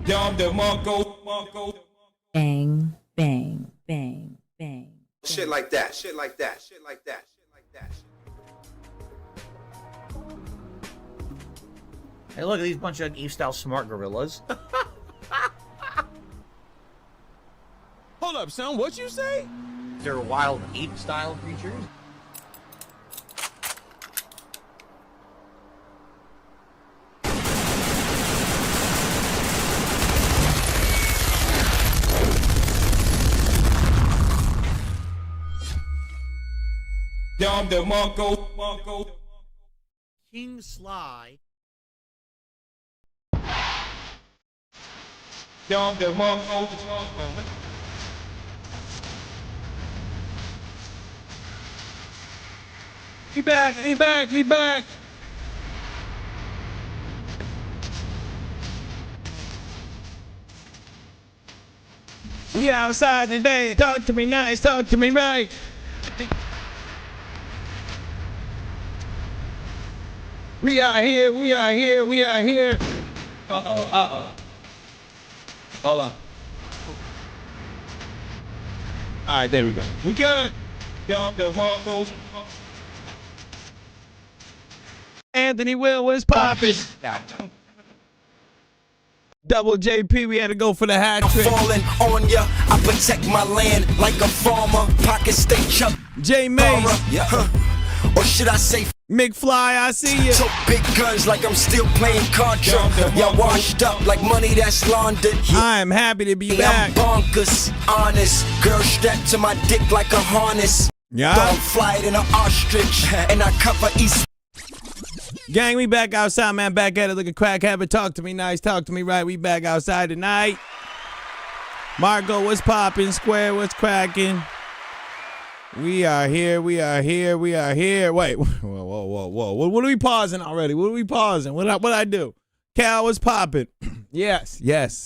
Dom the Monko. Bang, bang, bang, bang. Shit like that, shit like that, shit like that, shit like that. Hey, look at these bunch of Eve-style smart gorillas. Hold up, son, what you say? They're wild ape-style creatures. Dom the Monko. King Sly. Dom the Monko. He back, he back, he back. We outside today. Talk to me nice, talk to me right. We are here, we are here, we are here. Hold on. All right, there we go. We good. Anthony Will was popping. Double JP, we had to go for the hat trick. Falling on ya, I protect my land like a farmer. Pocket stay chuck. J Mace. Yeah. Or should I say McFly, I see you. took big guns like I'm still playing Contra. Y'all washed up like money that's laundered. I am happy to be I'm back. bonkers, honest. Girl strapped to my dick like a harness. Yeah. Dog fly in an ostrich, and I cover East. Gang, we back outside, man. Back at it. Look at crack habit. Talk to me nice. Talk to me right. We back outside tonight. Margot, what's popping? Square, what's cracking? We are here. We are here. We are here. Wait. Whoa. What are we pausing already? What are we pausing? What I do? Cal, what's popping? Yes.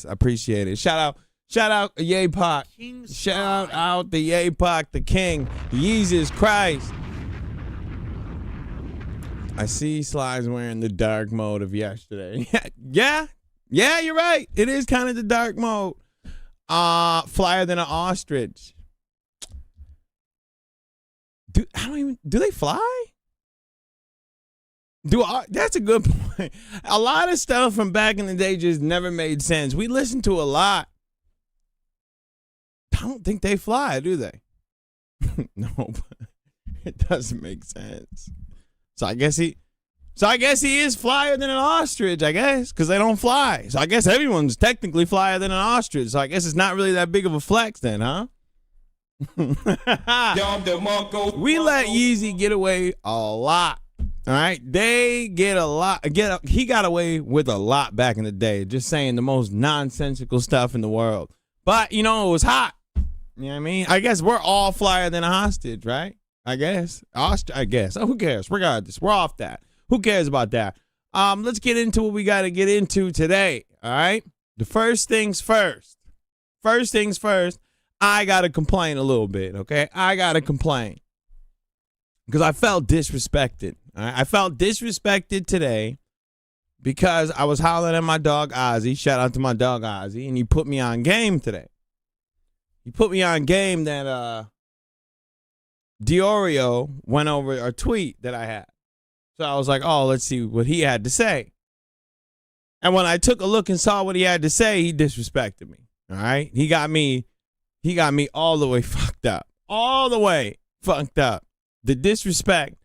I appreciate it. Shout out Yay Pac. Shout out the Yay Pac, the king. Jesus Christ. I see Sly's wearing the dark mode of yesterday. Yeah, you're right. It is kind of the dark mode. Flyer than an ostrich. Do they fly? That's a good point. A lot of stuff from back in the day just never made sense. We listened to a lot. I don't think they fly, do they? No, but it doesn't make sense. So I guess he is flyer than an ostrich, I guess, because they don't fly. So I guess everyone's technically flyer than an ostrich. So I guess it's not really that big of a flex then, huh? We let Yeezy get away a lot. All right, they get a lot. He got away with a lot back in the day, just saying the most nonsensical stuff in the world. But it was hot. You know what I mean? I guess we're all flyer than a hostage, right? I guess. I guess. Oh, who cares? Regardless, we're off that. Who cares about that? Let's get into what we got to get into today. All right. The first things first. I got to complain a little bit. Okay. I got to complain because I felt disrespected. All right? I felt disrespected today because I was hollering at my dog Ozzy. Shout out to my dog Ozzy, and he put me on game today. He put me on game that Diorio went over a tweet that I had. So I was like, oh, let's see what he had to say. And when I took a look and saw what he had to say, he disrespected me. All right. He got me all the way fucked up. All the way fucked up. The disrespect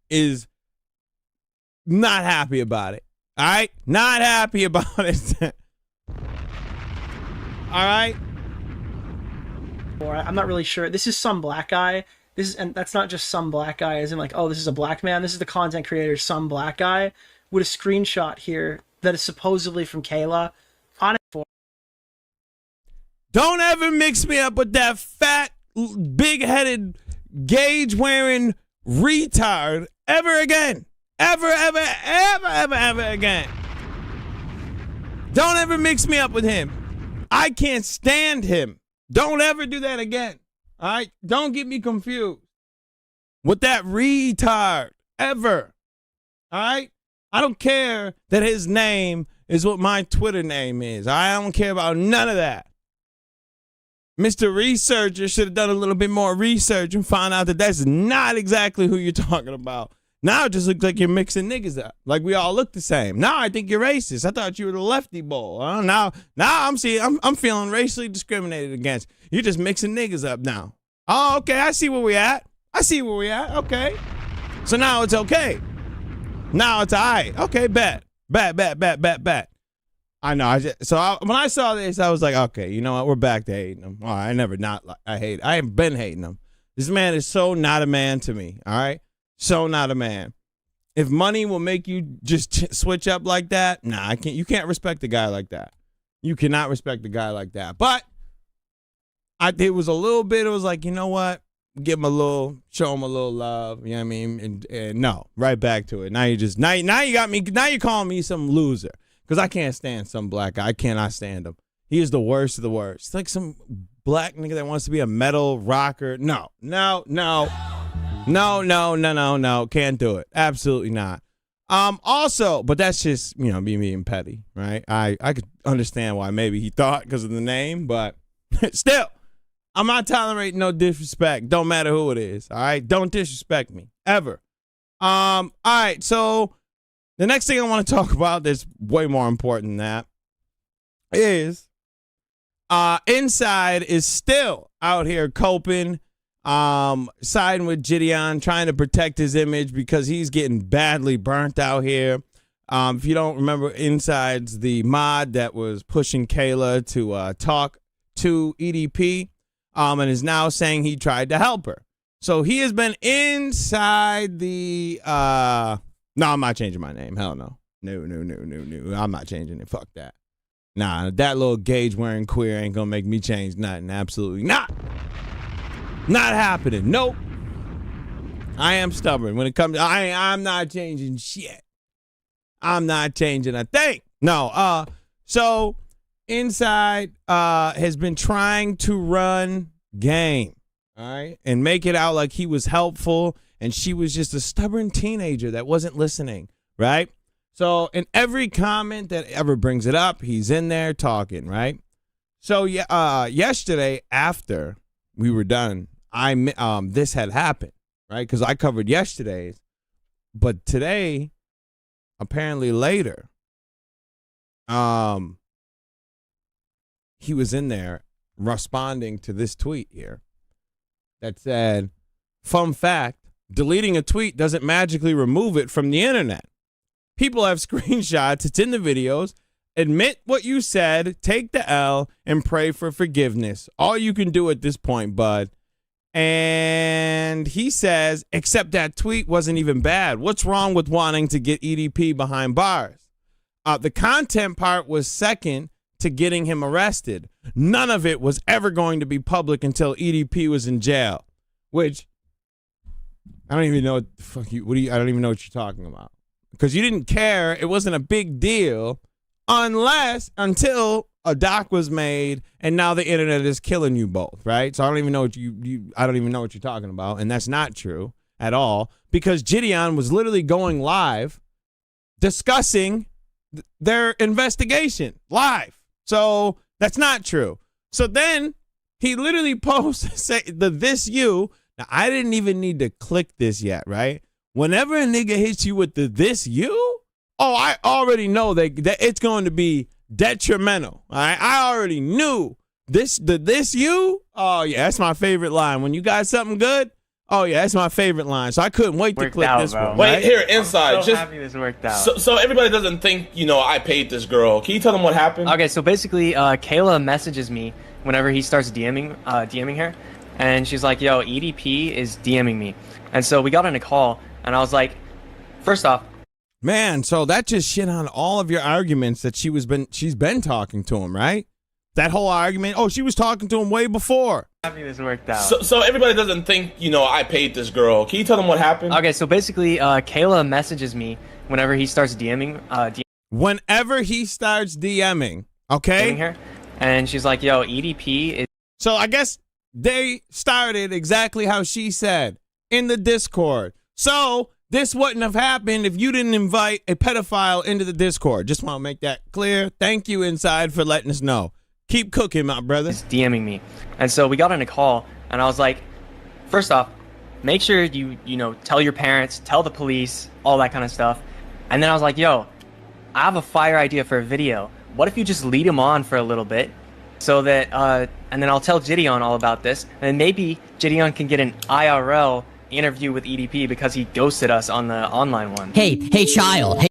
is not happy about it. All right. Not happy about it. All right. I'm not really sure. This is some black guy. And that's not just some black guy, as in like, oh, this is a black man. This is the content creator, some black guy, with a screenshot here that is supposedly from Kayla. On it. Don't ever mix me up with that fat, big-headed, gauge-wearing retard ever again. Ever again. Don't ever mix me up with him. I can't stand him. Don't ever do that again. All right? Don't get me confused with that retard ever. All right? I don't care that his name is what my Twitter name is. I don't care about none of that. Mr. Researcher should have done a little bit more research and found out that that's not exactly who you're talking about. Now it just looks like you're mixing niggas up. Like we all look the same. Now I think you're racist. I thought you were the lefty bull. Now I'm feeling racially discriminated against. You're just mixing niggas up now. Oh, okay. I see where we at. Okay. So now it's okay. Now it's all right. Okay, bet. I know. When I saw this, I was like, okay, you know what? We're back to hating him. All right, I have been hating him. This man is so not a man to me. All right, so not a man. If money will make you just switch up like that, nah, I can't. You can't respect a guy like that. You cannot respect a guy like that. But it was a little bit. It was like, you know what? Give him show him a little love. You know what I mean? And no, right back to it. Now you got me. Now you're calling me some loser. Because I can't stand some black guy. I cannot stand him. He is the worst of the worst. It's like some black nigga that wants to be a metal rocker. No. Can't do it. Absolutely not. Also, but that's just, me being petty, right? I could understand why maybe he thought because of the name, but still, I'm not tolerating no disrespect. Don't matter who it is, all right? Don't disrespect me, ever. All right, so the next thing I want to talk about that's way more important than that is Insyde is still out here coping, siding with Gideon, trying to protect his image because he's getting badly burnt out here. If you don't remember, Insyde's the mod that was pushing Kayla to talk to EDP and is now saying he tried to help her. So he has been inside the no, I'm not changing my name. Hell no. No. I'm not changing it. Fuck that. Nah, that little gauge wearing queer ain't gonna make me change nothing. Absolutely not. Not happening. Nope. I am stubborn when it comes to, I'm not changing shit. I'm not changing a thing. No. So Insyde has been trying to run game, all right, and make it out like he was helpful and she was just a stubborn teenager that wasn't listening, right? So in every comment that ever brings it up, he's in there talking, right? So yesterday after we were done, this had happened, right? Because I covered yesterday's, but today, apparently later, he was in there responding to this tweet here that said, fun fact, deleting a tweet doesn't magically remove it from the internet. People have screenshots. It's in the videos. Admit what you said, take the L, and pray for forgiveness. All you can do at this point, bud. And he says, except that tweet wasn't even bad. What's wrong with wanting to get EDP behind bars? The content part was second to getting him arrested. None of it was ever going to be public until EDP was in jail, which I don't even know what the fuck I don't even know what you're talking about. Because you didn't care. It wasn't a big deal until a doc was made and now the internet is killing you both, right? So I don't even know what I don't even know what you're talking about. And that's not true at all because Gideon was literally going live discussing their investigation live. So that's not true. So then he literally posts say this you. Now I didn't even need to click this yet, right? Whenever a nigga hits you with this you, oh, I already know that it's going to be detrimental. All right, I already knew this you. Oh yeah, that's my favorite line. When you got something good, oh yeah, that's my favorite line. So I couldn't wait to click this one. Wait, right? here, Insyde. So happy this worked out. So everybody doesn't think, I paid this girl. Can you tell them what happened? Okay, so basically, Kayla messages me whenever he starts DMing her, and she's like, "Yo, EDP is DMing me," and so we got on a call, and I was like, first off, man, so that just shit on all of your arguments that she's been talking to him, right? That whole argument. Oh, she was talking to him way before. happy this worked out. So everybody doesn't think, I paid this girl. Can you tell them what happened? Okay, so basically, Kayla messages me whenever he starts DMing. Whenever he starts DMing, okay? Her, and she's like, "Yo, EDP is." So I guess they started exactly how she said in the Discord. So This wouldn't have happened if you didn't invite a pedophile into the Discord. Just want to make that clear. Thank you, Insyde, for letting us know. Keep cooking, my brother. Is DMing me. And so we got on a call, and I was like, first off, make sure you tell your parents, tell the police, all that kind of stuff. And then I was like, yo, I have a fire idea for a video. What if you just lead him on for a little bit so that, and then I'll tell Gideon all about this, and maybe Gideon can get an IRL interview with EDP because he ghosted us on the online one. Hey child. Hey.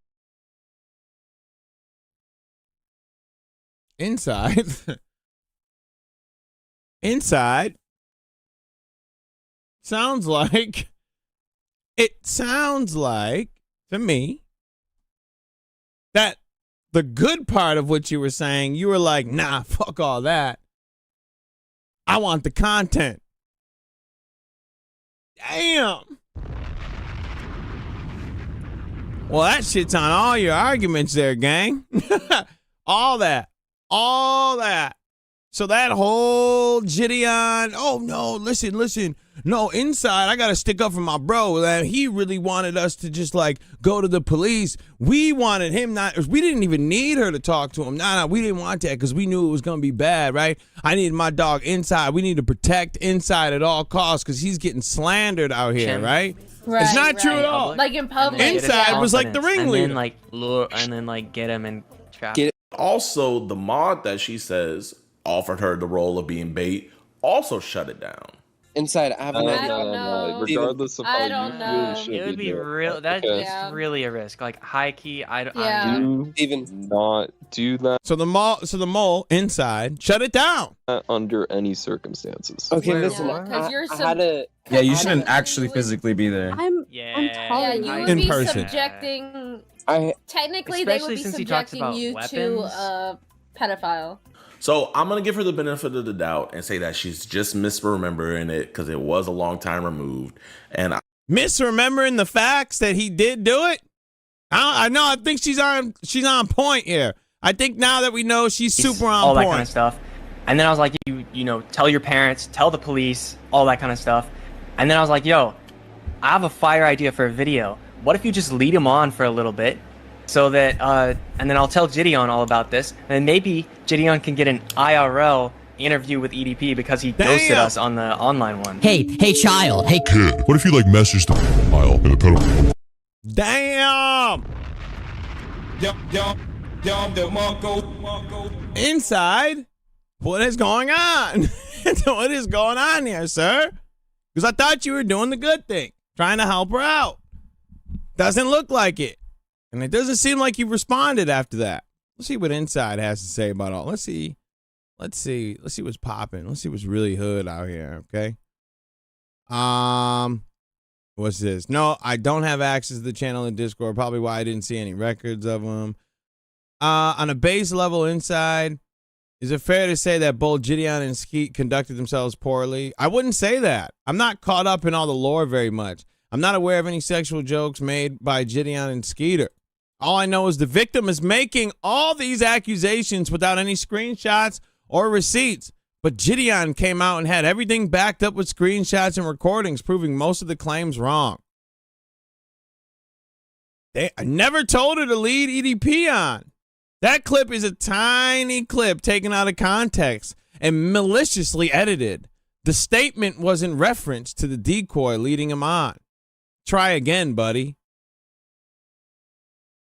Insyde. Insyde. Sounds like to me that the good part of what you were saying, you were like, nah, fuck all that. I want the content. Damn. Well, that shit's on all your arguments there, gang. All that. So that whole Gideon, oh no, listen. No, Insyde, I gotta stick up for my bro. That he really wanted us to just like go to the police. We wanted him we didn't even need her to talk to him. Nah, we didn't want that because we knew it was gonna be bad, right? I needed my dog Insyde. We need to protect Insyde at all costs because he's getting slandered out here, right? It's not true at all. Like in public. Insyde was like the ringleader. And then like lure, and then like get him and trap. Also, the mod that she says offered her the role of being bait also shut it down. Insyde, I have an I don't know. Regardless of how I don't know. It would be real. That's really a risk. Like high key, do even not do that. So the mole Insyde shut it down under any circumstances. Okay, listen. Because you're Yeah, you shouldn't actually physically be there. I'm telling you would in be person. subjecting. Technically, Especially they would be since he talks subjecting about you weapons. to a pedophile. So I'm going to give her the benefit of the doubt and say that she's just misremembering it because it was a long time removed. And Misremembering the facts that he did do it? I know. I think she's on point here. I think now that we know she's super on all point. that kind of stuff. And then I was like, tell your parents, tell the police, all that kind of stuff. And then I was like, yo, I have a fire idea for a video. What if you just lead him on for a little bit so that, and then I'll tell Gideon all about this, and maybe Gideon can get an IRL interview with EDP because he ghosted us on the online one. Hey child. Hey kid. What if you like message the file in a pedophile? Damn. Insyde, what is going on? What is going on here, sir? Because I thought you were doing the good thing, trying to help her out. Doesn't look like it. And it doesn't seem like you responded after that. Let's see what Insyde has to say about all. Let's see what's popping. Let's see what's really hood out here, okay? What's this? No, I don't have access to the channel in Discord, probably why I didn't see any records of them. On a base level, Insyde, is it fair to say that both Gideon and Skeet conducted themselves poorly? I wouldn't say that. I'm not caught up in all the lore very much. I'm not aware of any sexual jokes made by Gideon and Skeeter. All I know is the victim is making all these accusations without any screenshots or receipts. But Gideon came out and had everything backed up with screenshots and recordings proving most of the claims wrong. I never told her to lead EDP on. That clip is a tiny clip taken out of context and maliciously edited. The statement was in reference to the decoy leading him on. Try again, buddy.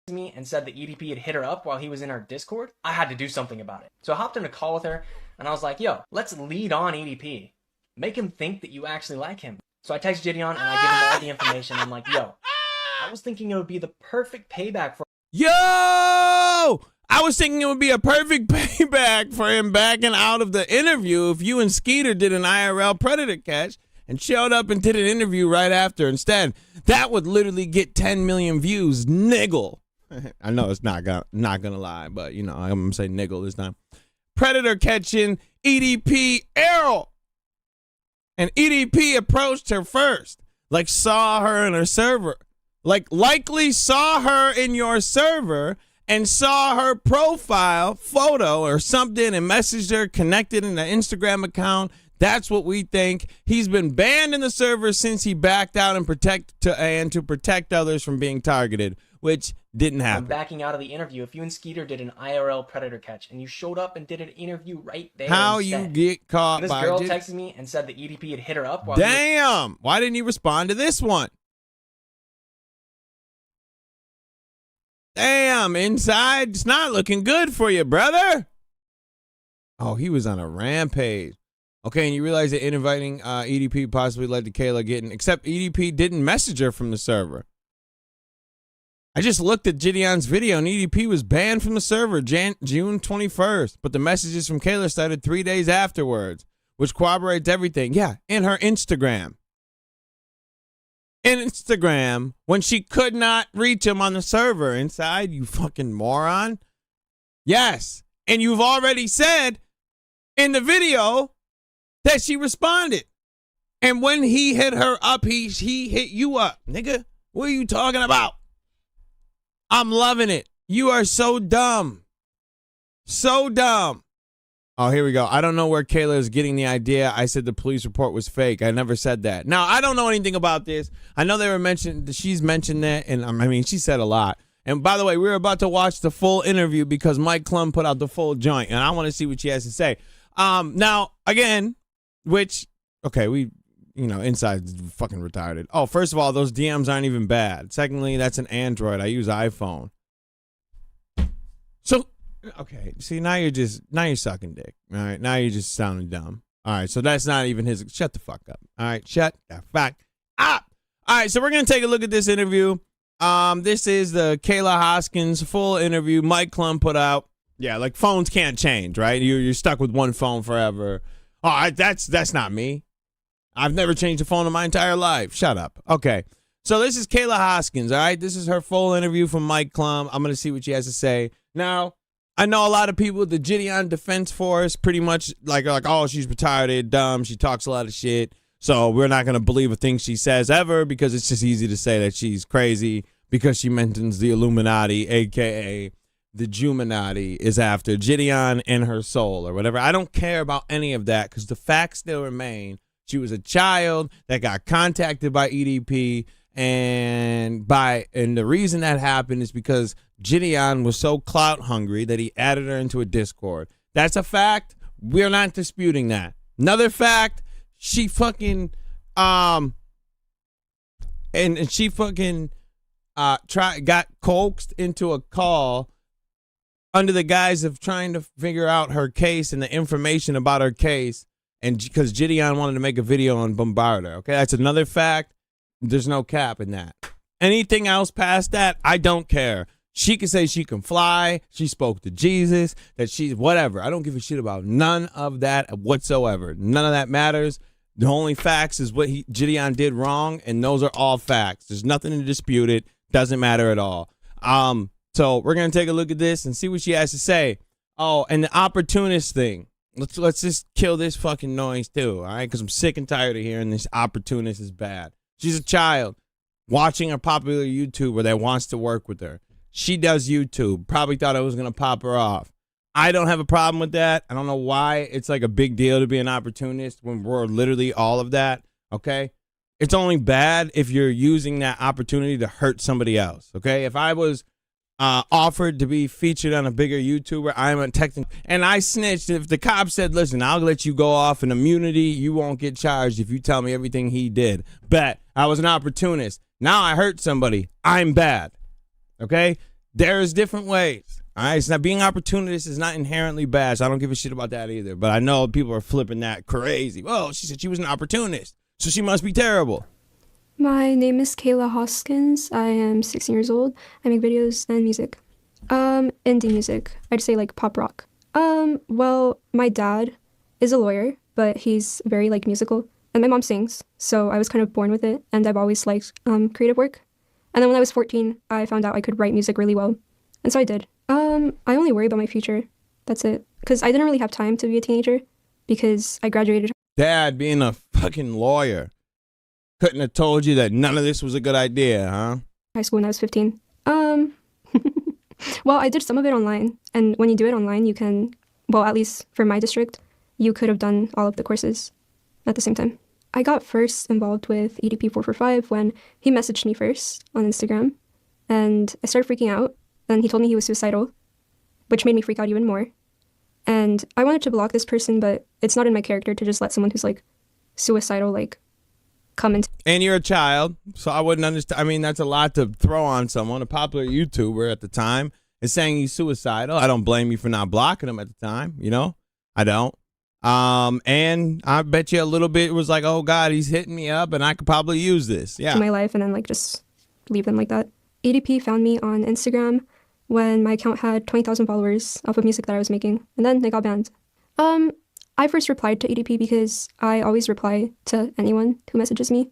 Me and said that EDP had hit her up while he was in our Discord. I had to do something about it. So I hopped in a call with her and I was like, yo, let's lead on EDP. Make him think that you actually like him. So I text Gideon and I give him all the information. I'm like, yo, I was thinking it would be the perfect payback for... Yo! I was thinking it would be a perfect payback for him backing out of the interview if you and Skeeter did an IRL predator catch and showed up and did an interview right after instead. That would literally get 10 million views. Niggle. I know it's not gonna lie, but you know, I'm gonna say niggle this time. Predator catching EDP Errol. And EDP approached her first. Like saw her in her server. Like likely saw her in your server and saw her profile photo or something and messaged her, connected in the Instagram account, That's what we think. He's been banned in the server since he backed out and to protect others from being targeted, which didn't I'm happen. backing out of the interview. If you and Skeeter did an IRL predator catch and you showed up and did an interview right there, How instead. you get caught And this by girl texted me and said that EDP had hit her up. While Damn! Why didn't you respond to this one? Damn, Insyde, it's not looking good for you, brother. Oh, he was on a rampage. Okay, and you realize that inviting EDP possibly led to Kayla getting, except EDP didn't message her from the server. I just looked at Gideon's video and EDP was banned from the server June 21st, but the messages from Kayla started 3 days afterwards, which corroborates everything. Yeah, in her Instagram. In Instagram, when she could not reach him on the server. Insyde, you fucking moron. Yes, and you've already said in the video that she responded. And when he hit her up, he hit you up. Nigga, what are you talking about? I'm loving it. You are so dumb. So dumb. Oh, here we go. I don't know where Kayla is getting the idea. I said the police report was fake. I never said that. Now, I don't know anything about this. I know they were mentioned, she's mentioned that, and I mean, she said a lot. And by the way, we're about to watch the full interview because Mike Clum put out the full joint, and I want to see what she has to say. Now, again, Insyde's fucking retarded. Oh, first of all, those DMs aren't even bad. Secondly, that's an Android. I use iPhone. So, okay, see, now you're sucking dick. All right, now you're just sounding dumb. All right, so that's not even his. Shut the fuck up. All right, shut the fuck up. All right, so we're gonna take a look at this interview. This is the Kayla Hoskins full interview Mike Clum put out. Yeah, like phones can't change, right? You're stuck with one phone forever. Oh, that's not me. I've never changed a phone in my entire life. Shut up. Okay. So this is Kayla Hoskins, all right? This is her full interview from Mike Clum. I'm going to see what she has to say. Now, I know a lot of people, the Gideon Defense Force, pretty much like, oh, she's retarded, dumb, she talks a lot of shit. So we're not going to believe a thing she says ever because it's just easy to say that she's crazy because she mentions the Illuminati, a.k.a. the Juminati, is after Gideon and her soul or whatever. I don't care about any of that because the facts still remain. She was a child that got contacted by EDP, and the reason that happened is because Gideon was so clout hungry that he added her into a Discord. That's a fact. We're not disputing that. Another fact, she fucking got coaxed into a call under the guise of trying to figure out her case and the information about her case. And because Gideon wanted to make a video on Bombarder. Okay, that's another fact. There's no cap in that. Anything else past that, I don't care. She can say she can fly. She spoke to Jesus. That she's whatever. I don't give a shit about none of that whatsoever. None of that matters. The only facts is what Gideon did wrong, and those are all facts. There's nothing to dispute it. Doesn't matter at all. So we're gonna take a look at this and see what she has to say. Oh, and the opportunist thing. Let's just kill this fucking noise too, all right? Because I'm sick and tired of hearing this opportunist is bad. She's a child watching a popular YouTuber that wants to work with her. She does YouTube. Probably thought I was going to pop her off. I don't have a problem with that. I don't know why it's like a big deal to be an opportunist when we're literally all of that, okay? It's only bad if you're using that opportunity to hurt somebody else, okay? If I was offered to be featured on a bigger YouTuber, I'm a technical, and I snitched. If the cop said, listen, I'll let you go off in immunity, you won't get charged if you tell me everything he did. Bet. I was an opportunist. Now I hurt somebody. I'm bad. Okay? There's different ways. All right? It's not, being opportunist is not inherently bad, so I don't give a shit about that either. But I know people are flipping that crazy. Well, she said she was an opportunist, so she must be terrible. My name is Kayla Hoskins. I am 16 years old. I make videos and music. Indie music. I'd say like pop rock. Well, my dad is a lawyer, but he's very like musical. And my mom sings, so I was kind of born with it, and I've always liked creative work. And then when I was 14, I found out I could write music really well. And so I did. I only worry about my future. That's it. Because I didn't really have time to be a teenager because I graduated. Dad being a fucking lawyer couldn't have told you that none of this was a good idea, huh? High school when I was 15. Well, I did some of it online. And when you do it online, you can, well, at least for my district, you could have done all of the courses. at the same time. I got first involved with EDP445 when he messaged me first on Instagram, and I started freaking out. Then he told me he was suicidal, which made me freak out even more. And I wanted to block this person, but it's not in my character to just let someone who's like suicidal like come into. And you're a child, so I wouldn't understand. I mean, that's a lot to throw on someone. A popular YouTuber at the time is saying he's suicidal. I don't blame you for not blocking him at the time. You know, I don't. And I bet you a little bit was like, oh God, he's hitting me up, and I could probably use this. Yeah. To my life, and then like just leave them like that. EDP found me on Instagram when my account had 20,000 followers off of music that I was making, and then they got banned. I first replied to EDP because I always reply to anyone who messages me,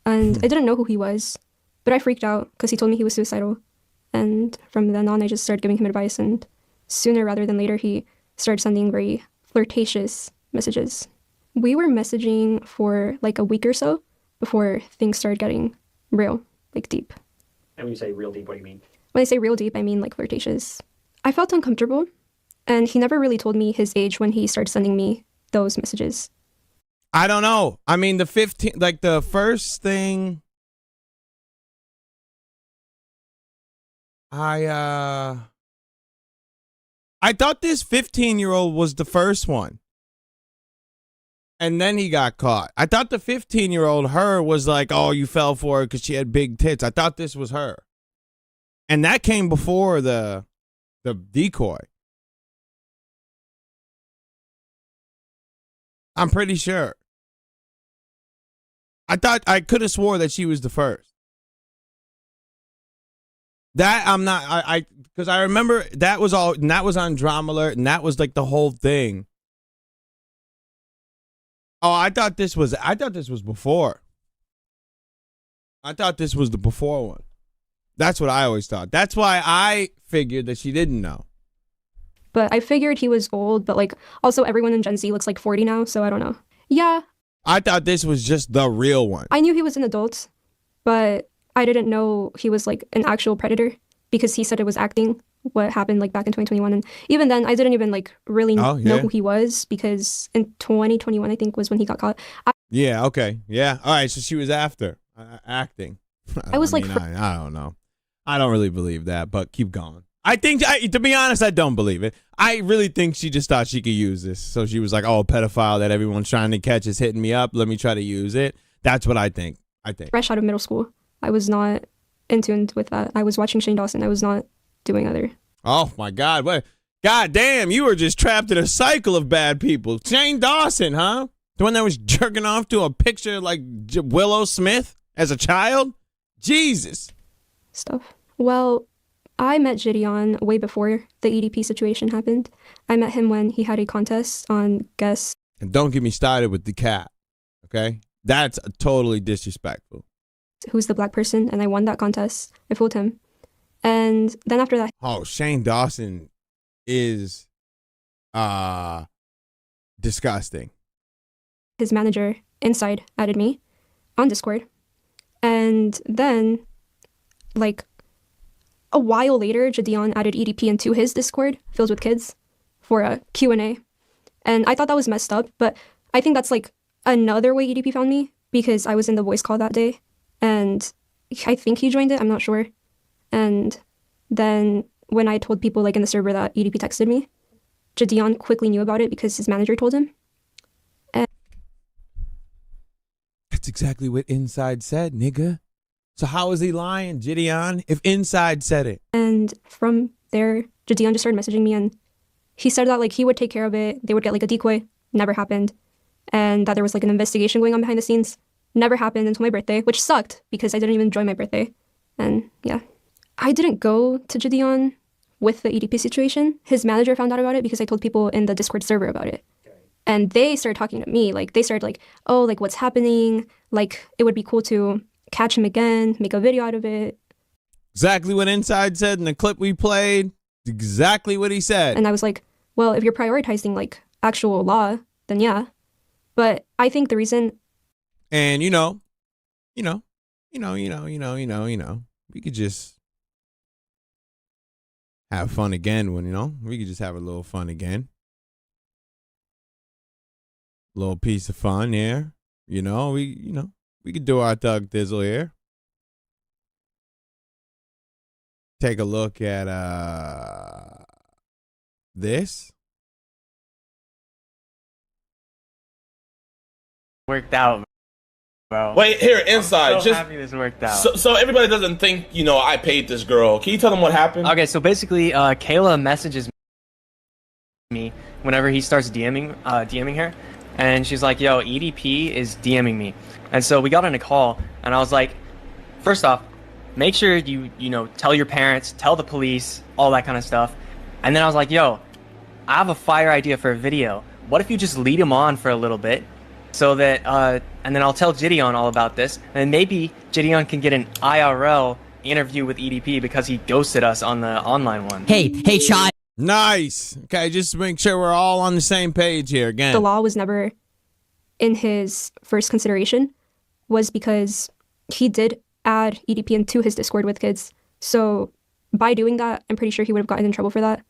and I didn't know who he was, but I freaked out because he told me he was suicidal, and from then on I just started giving him advice, and sooner rather than later he started sending very flirtatious messages. We were messaging for like a week or so before things started getting real, like deep. And when you say real deep, what do you mean? When I say real deep, I mean like flirtatious. I felt uncomfortable, and he never really told me his age when he started sending me those messages. I don't know. I mean, the 15, like the first thing I thought this 15-year-old was the first one. And then he got caught. I thought the 15-year-old her was like, oh, you fell for her because she had big tits. I thought this was her. And that came before the decoy. I'm pretty sure. I could have swore that she was the first. That I'm not, because I remember that was all, and that was on Drama Alert, and that was like the whole thing. Oh, I thought this was before. I thought this was the before one. That's what I always thought. That's why I figured that she didn't know. But I figured he was old, but like also everyone in Gen Z looks like 40 now, so I don't know. Yeah. I thought this was just the real one. I knew he was an adult, but I didn't know he was like an actual predator because he said it was acting, what happened like back in 2021. And even then I didn't even like really know who he was because in 2021, I think was when he got caught. Yeah. Okay. Yeah. All right. So she was after acting. I was I don't know. I don't really believe that, but keep going. To be honest, I don't believe it. I really think she just thought she could use this. So she was like, oh, a pedophile that everyone's trying to catch is hitting me up. Let me try to use it. That's what I think. Fresh out of middle school, I was not in tune with that. I was watching Shane Dawson. I was not doing other. Oh, my God. What? God damn, you were just trapped in a cycle of bad people. Shane Dawson, huh? The one that was jerking off to a picture like Willow Smith as a child? Jesus. Stuff. Well, I met Gideon way before the EDP situation happened. I met him when he had a contest on Guess. And don't get me started with the cat, okay? That's totally disrespectful. Who's the black person? And I won that contest. I fooled him. And then after that... Oh, Shane Dawson is disgusting. His manager, Insyde, added me on Discord. And then, like... a while later, Gideon added EDP into his Discord, filled with kids, for a Q&A. And I thought that was messed up, but I think that's like another way EDP found me, because I was in the voice call that day, and I think he joined it, I'm not sure. And then when I told people like in the server that EDP texted me, Gideon quickly knew about it because his manager told him. And that's exactly what Insyde said, nigga. So how is he lying, Gideon, if Insyde said it? And from there, Gideon just started messaging me, and he said that like he would take care of it. They would get like a decoy. Never happened. And that there was like an investigation going on behind the scenes. Never happened until my birthday, which sucked because I didn't even enjoy my birthday. And yeah, I didn't go to Gideon with the EDP situation. His manager found out about it because I told people in the Discord server about it. And they started talking to me. Like they started like, oh, like what's happening? Like it would be cool to catch him again, make a video out of it. Exactly what Insyde said in the clip we played. Exactly what he said. And I was like, well, if you're prioritizing like actual law, then yeah. But I think the reason. And we could just have fun again we could just have a little fun again. Little piece of fun here. We could do our thug thizzle here. Take a look at this. Worked out, bro. Wait, here, Insyde. I'm so just happy this worked out. so everybody doesn't think I paid this girl. Can you tell them what happened? Okay, so basically, Kayla messages me whenever he starts DMing her, and she's like, "Yo, EDP is DMing me," and so we got on a call, and I was like, first off, make sure you tell your parents, tell the police, all that kind of stuff, and then I was like, "Yo, I have a fire idea for a video. What if you just lead him on for a little bit?" So that, and then I'll tell Gideon all about this, and maybe Gideon can get an IRL interview with EDP because he ghosted us on the online one. Hey, child. Nice. Okay, just to make sure we're all on the same page here again. The law was never in his first consideration, was because he did add EDP into his Discord with kids. So by doing that, I'm pretty sure he would have gotten in trouble for that.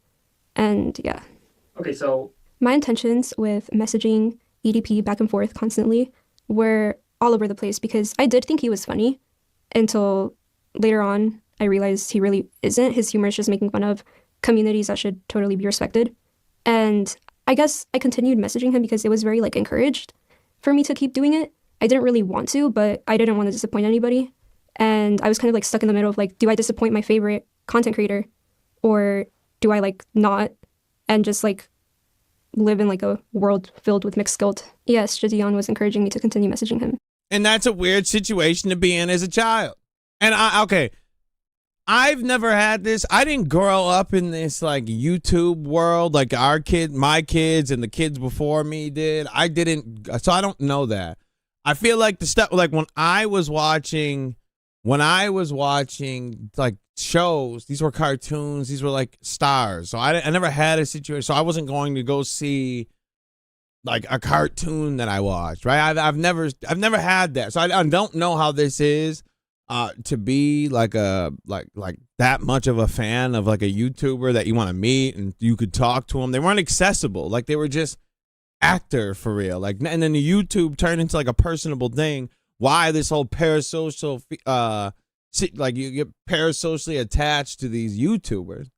And yeah. Okay, so My intentions with messaging EDP back and forth constantly were all over the place because I did think he was funny until later on I realized he really isn't. His humor is just making fun of communities that should totally be respected. And I guess I continued messaging him because it was very encouraged for me to keep doing it. I didn't really want to, but I didn't want to disappoint anybody. And I was kind of stuck in the middle of do I disappoint my favorite content creator or do I not and just live in a world filled with mixed guilt? Yes, Gideon was encouraging me to continue messaging him. And that's a weird situation to be in as a child. And I've never had this. I didn't grow up in this YouTube world like my kids and the kids before me did. I didn't, so I don't know that. I feel like the stuff when I was watching shows, these were cartoons, these were stars. So I never had a situation. So I wasn't going to go see a cartoon that I watched, right? I've never had that. So I don't know how this is to be that much of a fan of a YouTuber that you want to meet and you could talk to them. They weren't accessible. They were just actor for real. And then the YouTube turned into a personable thing. Why this whole parasocial you get parasocially attached to these YouTubers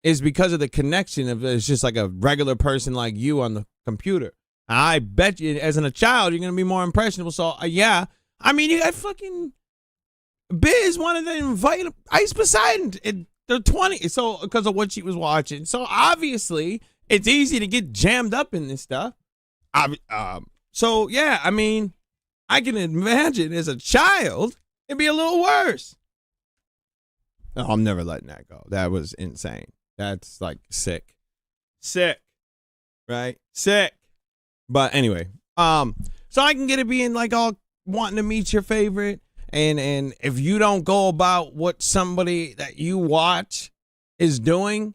is because of the connection of it's just a regular person like you on the computer. I bet you as a child you're gonna be more impressionable. So yeah, I mean you got fucking Biz wanted to invite Ice Poseidon. They're 20, so because of what she was watching. So obviously it's easy to get jammed up in this stuff. So yeah, I mean I can imagine as a child it'd be a little worse. No, I'm never letting that go. That was insane. That's sick. Sick. Right? Sick. But anyway, so I can get it being all wanting to meet your favorite and if you don't go about what somebody that you watch is doing,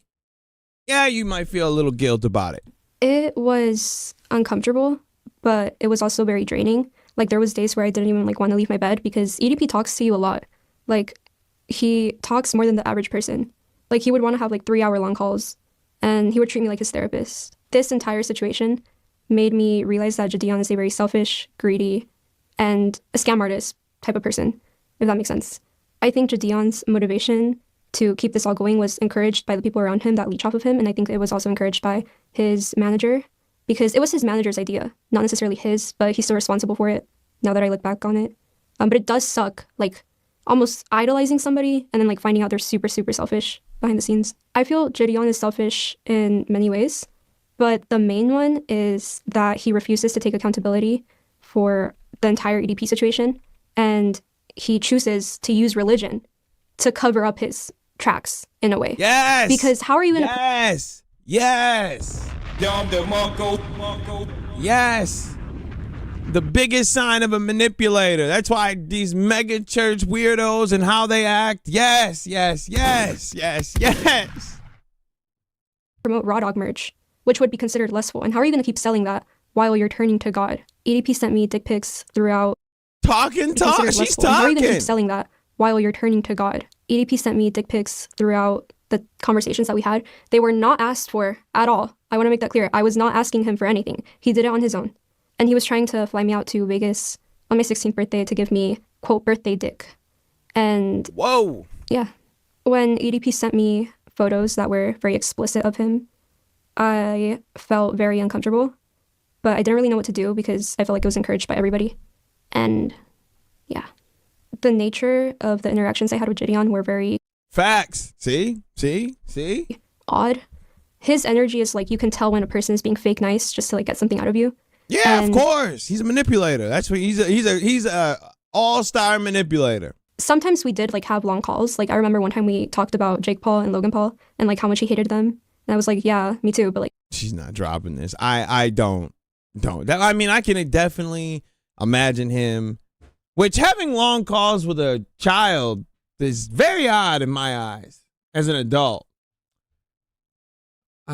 yeah, you might feel a little guilt about it. It was uncomfortable, but it was also very draining. There was days where I didn't even want to leave my bed because EDP talks to you a lot. He talks more than the average person. He would want to have 3-hour long calls and he would treat me like his therapist. This entire situation made me realize that Gideon is a very selfish, greedy, and a scam artist type of person, if that makes sense. I think Gideon's motivation to keep this all going was encouraged by the people around him that leech off of him, and I think it was also encouraged by his manager because it was his manager's idea, not necessarily his, but he's still responsible for it now that I look back on it. But it does suck, almost idolizing somebody and then finding out they're super, super selfish behind the scenes. I feel Gideon is selfish in many ways, but the main one is that he refuses to take accountability for the entire EDP situation, and he chooses to use religion to cover up his tracks in a way. Yes! Because how are you going to... Yes! Yes! Yes! The biggest sign of a manipulator. That's why these mega church weirdos and how they act. Yes, yes, yes, yes, yes. Promote raw dog merch, which would be considered lustful. And how are you going to keep selling that while you're turning to God? EDP sent me dick pics throughout. She's talking. How are you going to keep selling that while you're turning to God? EDP sent me dick pics throughout the conversations that we had. They were not asked for at all. I want to make that clear. I was not asking him for anything. He did it on his own. And he was trying to fly me out to Vegas on my 16th birthday to give me, quote, birthday dick. And whoa. Yeah. When ADP sent me photos that were very explicit of him, I felt very uncomfortable, but I didn't really know what to do because I felt like it was encouraged by everybody. And yeah, the nature of the interactions I had with Gideon were very facts. See? Odd. His energy is like, you can tell when a person is being fake nice just to like get something out of you. Yeah, of course. He's a manipulator. That's what he's a all-star manipulator. Sometimes we did like have long calls. Like I remember one time we talked about Jake Paul and Logan Paul and like how much he hated them. And I was like, yeah, me too. But like, she's not dropping this. I don't. I mean, I can definitely imagine him, which having long calls with a child is very odd in my eyes as an adult. I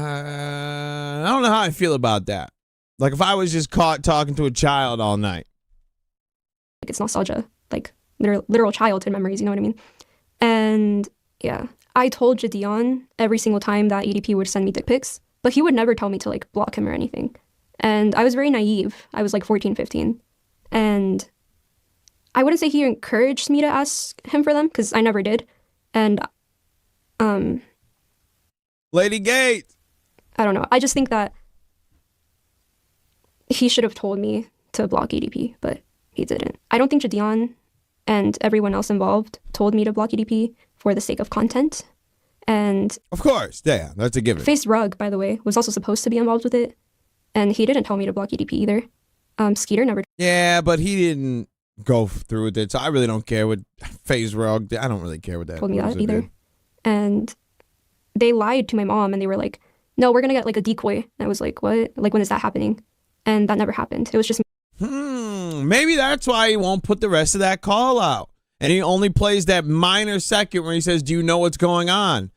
don't know how I feel about that. Like if I was just caught talking to a child all night. It's nostalgia, like literal childhood memories, you know what I mean? And yeah, I told Gideon every single time that EDP would send me dick pics, but he would never tell me to like block him or anything. And I was very naive. I was like 14, 15. And I wouldn't say he encouraged me to ask him for them because I never did. And Lady Gates. I don't know. I just think that he should have told me to block EDP, but he didn't. I don't think Gideon and everyone else involved told me to block EDP for the sake of content. And of course, yeah, that's a given. Face Rug, by the way, was also supposed to be involved with it, and he didn't tell me to block EDP either. Skeeter never. Yeah, but he didn't go through with it, so I really don't care what Face Rug. I don't really care what that told me that either. And they lied to my mom, and they were like, "No, we're gonna get like a decoy." And I was like, "What? Like, when is that happening?" And that never happened. It was just. Maybe that's why he won't put the rest of that call out. And he only plays that minor second where he says, do you know what's going on?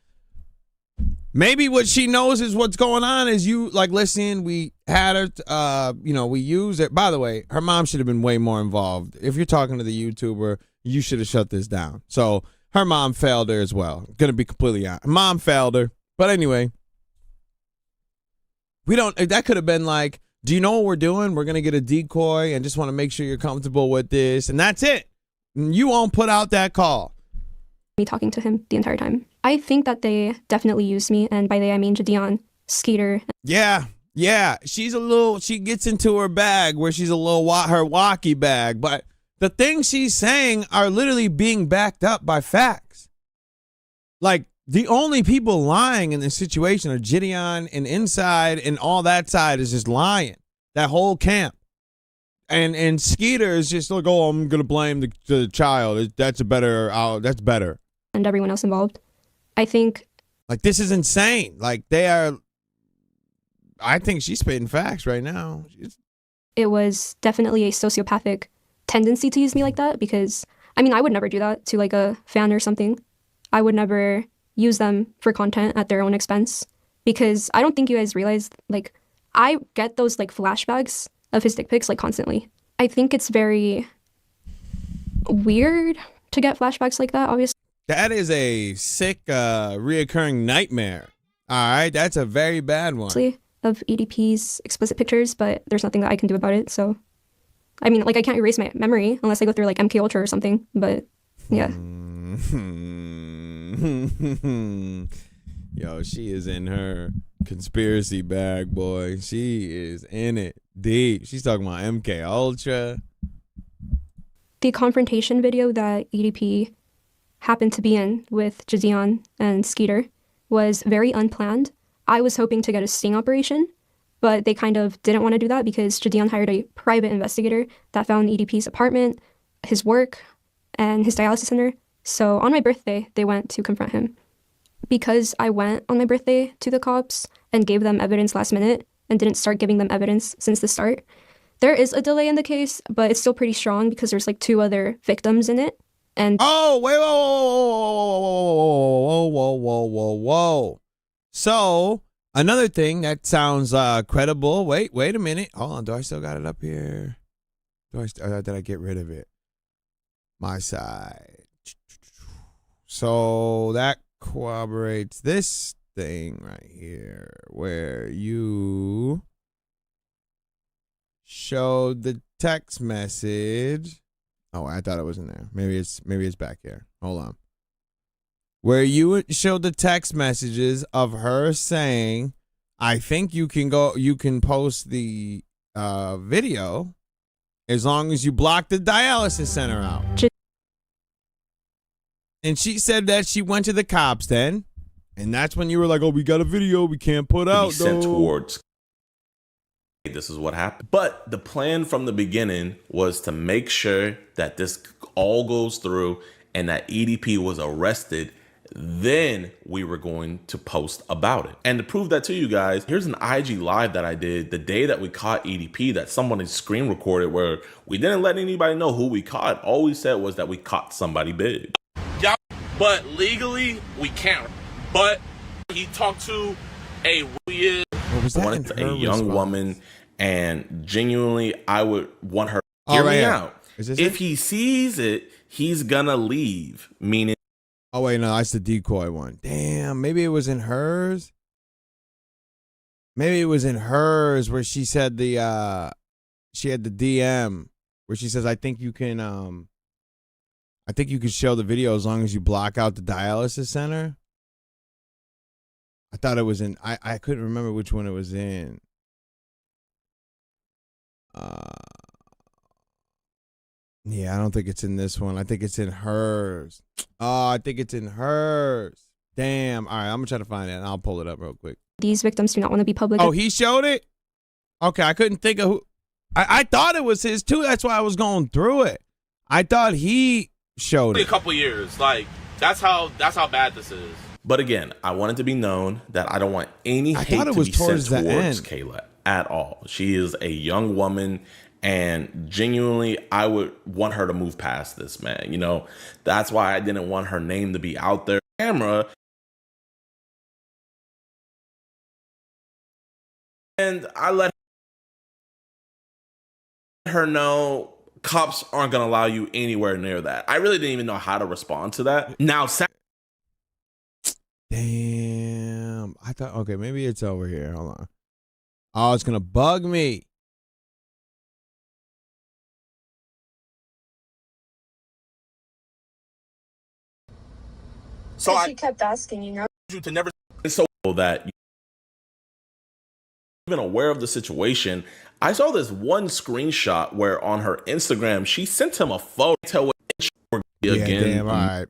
Maybe what she knows is what's going on is you, like, listen, we had her, we used it. By the way, her mom should have been way more involved. If you're talking to the YouTuber, you should have shut this down. So her mom failed her as well. Gonna be completely honest. Mom failed her. But anyway, that could have been like, do you know what we're doing? We're going to get a decoy and just want to make sure you're comfortable with this. And that's it. You won't put out that call. Me talking to him the entire time. I think that they definitely used me. And by they, I mean Gideon, Skeeter. Yeah. She gets into her bag where she's her walkie bag. But the things she's saying are literally being backed up by facts. Like, the only people lying in this situation are Gideon and Insyde, and all that side is just lying. That whole camp. And Skeeter is just like, oh, I'm going to blame the child. That's better. And everyone else involved. I think. Like, this is insane. Like, I think she's spitting facts right now. It was definitely a sociopathic tendency to use me like that because, I mean, I would never do that to like a fan or something. I would never use them for content at their own expense because I don't think you guys realize, like, I get those like flashbacks of his dick pics like constantly. I think it's very weird to get flashbacks like that, obviously. That is a sick reoccurring nightmare. All right, that's a very bad one. Of EDP's explicit pictures, but there's nothing that I can do about it. So, I mean, like, I can't erase my memory unless I go through like MK Ultra or something, but yeah. Yo, she is in her conspiracy bag, boy. She is in it deep. She's talking about MK Ultra. The confrontation video that EDP happened to be in with Gideon and Skeeter was very unplanned. I was hoping to get a sting operation, but they kind of didn't want to do that because Gideon hired a private investigator that found EDP's apartment, his work, and his dialysis center. So on my birthday, they went to confront him. Because I went on my birthday to the cops and gave them evidence last minute and didn't start giving them evidence since the start, there is a delay in the case, but it's still pretty strong because there's like 2 other victims in it. And oh, wait, whoa. So another thing that sounds credible. Wait a minute. Hold on. Do I still got it up here? Did I get rid of it? My side. So that corroborates this thing right here where you showed the text message. Oh, I thought it was in there. Maybe it's back here. Hold on. Where you showed the text messages of her saying, I think you can post the video as long as you block the dialysis center out. And she said that she went to the cops then. And that's when you were like, oh, we got a video we can't put out, sent towards. This is what happened. But the plan from the beginning was to make sure that this all goes through and that EDP was arrested. Then we were going to post about it. And to prove that to you guys, here's an IG live that I did the day that we caught EDP that someone had screen recorded, where we didn't let anybody know who we caught. All we said was that we caught somebody big. Yeah, but legally we can't. But he talked to a weird, a young woman, and genuinely, I would want her to hear me out. If he sees it, he's gonna leave. Meaning, oh wait, no, that's the decoy one. Damn, maybe it was in hers. Maybe it was in hers where she said she had the DM where she says, I think you can show the video as long as you block out the dialysis center. I thought it was in, I couldn't remember which one it was in. Yeah, I don't think it's in this one. I think it's in hers. Oh, I think it's in hers. Damn. All right, I'm going to try to find it, and I'll pull it up real quick. These victims do not want to be public. Oh, he showed it? Okay, I couldn't think of who. I thought it was his, too. That's why I was going through it. I thought he showed it. A couple years. Like, that's how bad this is. But again, I want it to be known that I don't want any hate to be sent towards Kayla at all. She is a young woman, and genuinely, I would want her to move past this, man. You know, that's why I didn't want her name to be out there. Camera. And I let her know cops aren't going to allow you anywhere near that. I really didn't even know how to respond to that. Now, damn. I thought, okay, maybe it's over here. Hold on. Oh, it's going to bug me. So she kept asking, you know, you to never so that even aware of the situation. I saw this one screenshot where on her Instagram she sent him a photo again. Damn, all right.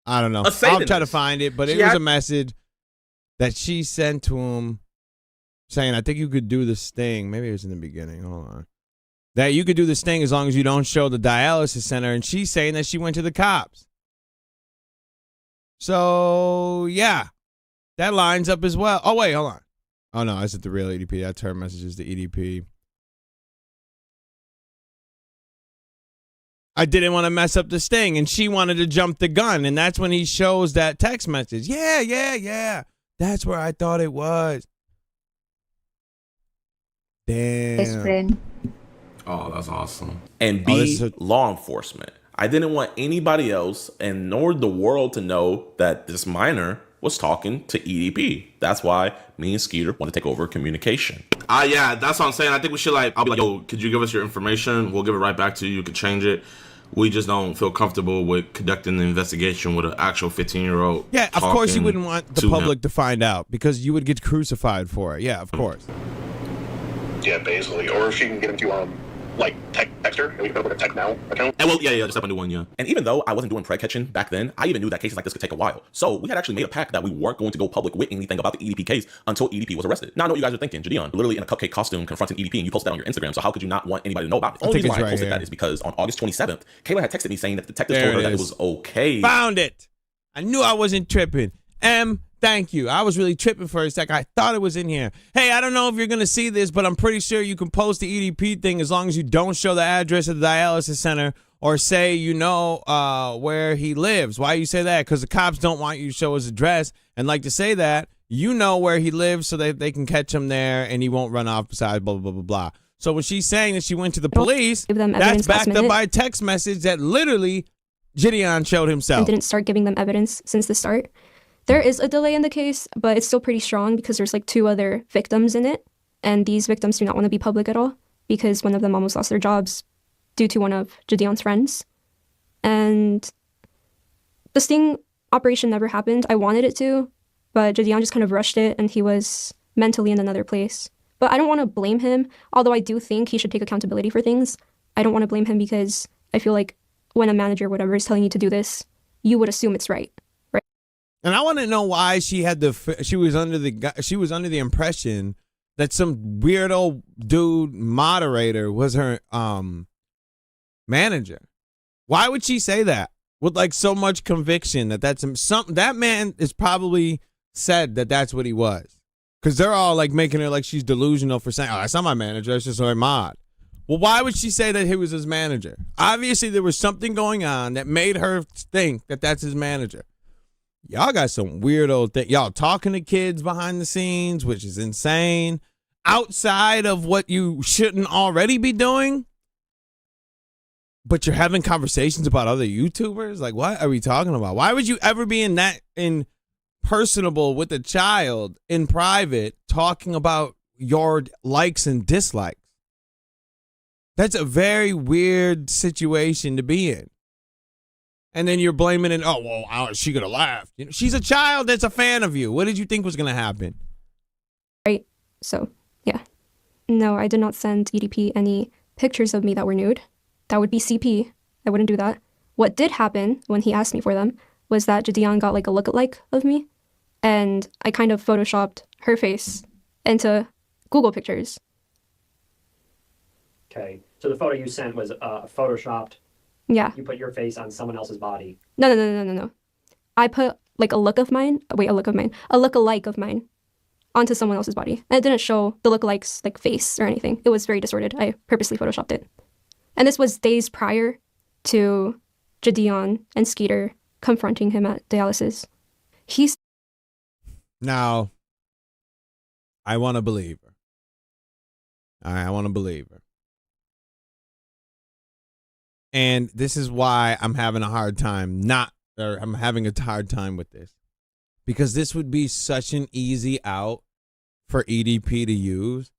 I don't know. I'll try to find it, but it was a message that she sent to him saying, I think you could do this thing. Maybe it was in the beginning. Hold on. That you could do this thing as long as you don't show the dialysis center. And she's saying that she went to the cops. So, yeah, that lines up as well. Oh, wait, hold on. Oh, no, that's the real EDP. That's her messages to EDP. I didn't want to mess up the sting, and she wanted to jump the gun, and that's when he shows that text message. Yeah. That's where I thought it was. Damn. best friend. Oh, that's awesome. And B, law enforcement. I didn't want anybody else, and nor the world, to know that this minor was talking to EDP. That's why me and Skeeter want to take over communication. Yeah, that's what I'm saying. I think we should, I'll be like, yo, could you give us your information? We'll give it right back to you. You can change it. We just don't feel comfortable with conducting the investigation with an actual 15-year-old. Yeah, of course you wouldn't want the public to find out, because you would get crucified for it. Yeah, of course. Yeah, basically. Or she can get him to, text her, and we can open a Text Now account. And well, yeah, just up a new one, yeah. And even though I wasn't doing preg catching back then, I even knew that cases like this could take a while. So we had actually made a pact that we weren't going to go public with anything about the EDP case until EDP was arrested. Now I know what you guys are thinking. Jadeon, literally in a cupcake costume confronting EDP, and you posted that on your Instagram, so how could you not want anybody to know about it? The only reason why I posted that is because on August 27th, Kayla had texted me saying that the detective told her that it was okay. Found it. I knew I wasn't tripping. Thank you. I was really tripping for a sec. I thought it was in here. Hey, I don't know if you're going to see this, but I'm pretty sure you can post the EDP thing as long as you don't show the address of the dialysis center or say you know where he lives. Why you say that? Because the cops don't want you to show his address. And like to say that, you know where he lives so that they can catch him there and he won't run off besides blah, blah, blah, blah, blah. So when she's saying that she went to the police, that's backed up by a text message that literally Gideon showed himself. And didn't start giving them evidence since the start. There is a delay in the case, but it's still pretty strong because there's 2 other victims in it, and these victims do not want to be public at all. because one of them almost lost their jobs due to one of Jadion's friends. And the sting operation never happened. I wanted it to, but Jadion just kind of rushed it, and he was mentally in another place. But I don't want to blame him, although I do think he should take accountability for things. I don't want to blame him because I feel like when a manager or whatever is telling you to do this, you would assume it's right. And I want to know why she was under the impression that some weirdo dude moderator was her manager. Why would she say that with like so much conviction that that man is probably said that that's what he was, because they're all like making her like she's delusional for saying, oh, that's not my manager, that's just her mod. Well, why would she say that he was his manager? Obviously there was something going on that made her think that that's his manager. Y'all got some weirdo thing. Y'all talking to kids behind the scenes, which is insane. Outside of what you shouldn't already be doing. But you're having conversations about other YouTubers? Like, what are we talking about? Why would you ever be in personable with a child in private talking about your likes and dislikes? That's a very weird situation to be in. And then you're blaming it. Oh, well, she could have laughed. You know, she's a child that's a fan of you. What did you think was going to happen? Right. So, yeah. No, I did not send EDP any pictures of me that were nude. That would be CP. I wouldn't do that. What did happen when he asked me for them was that Jadion got like a lookalike of me, and I kind of photoshopped her face into Google pictures. Okay, so the photo you sent was photoshopped. Yeah. You put your face on someone else's body. No. I put like a lookalike of mine onto someone else's body. And it didn't show the lookalike's like face or anything. It was very distorted. I purposely photoshopped it. And this was days prior to Jadion and Skeeter confronting him at dialysis. Now, I want to believe her. I want to believe her. And this is why I'm having a hard time I'm having a hard time with this. Because this would be such an easy out for EDP to use.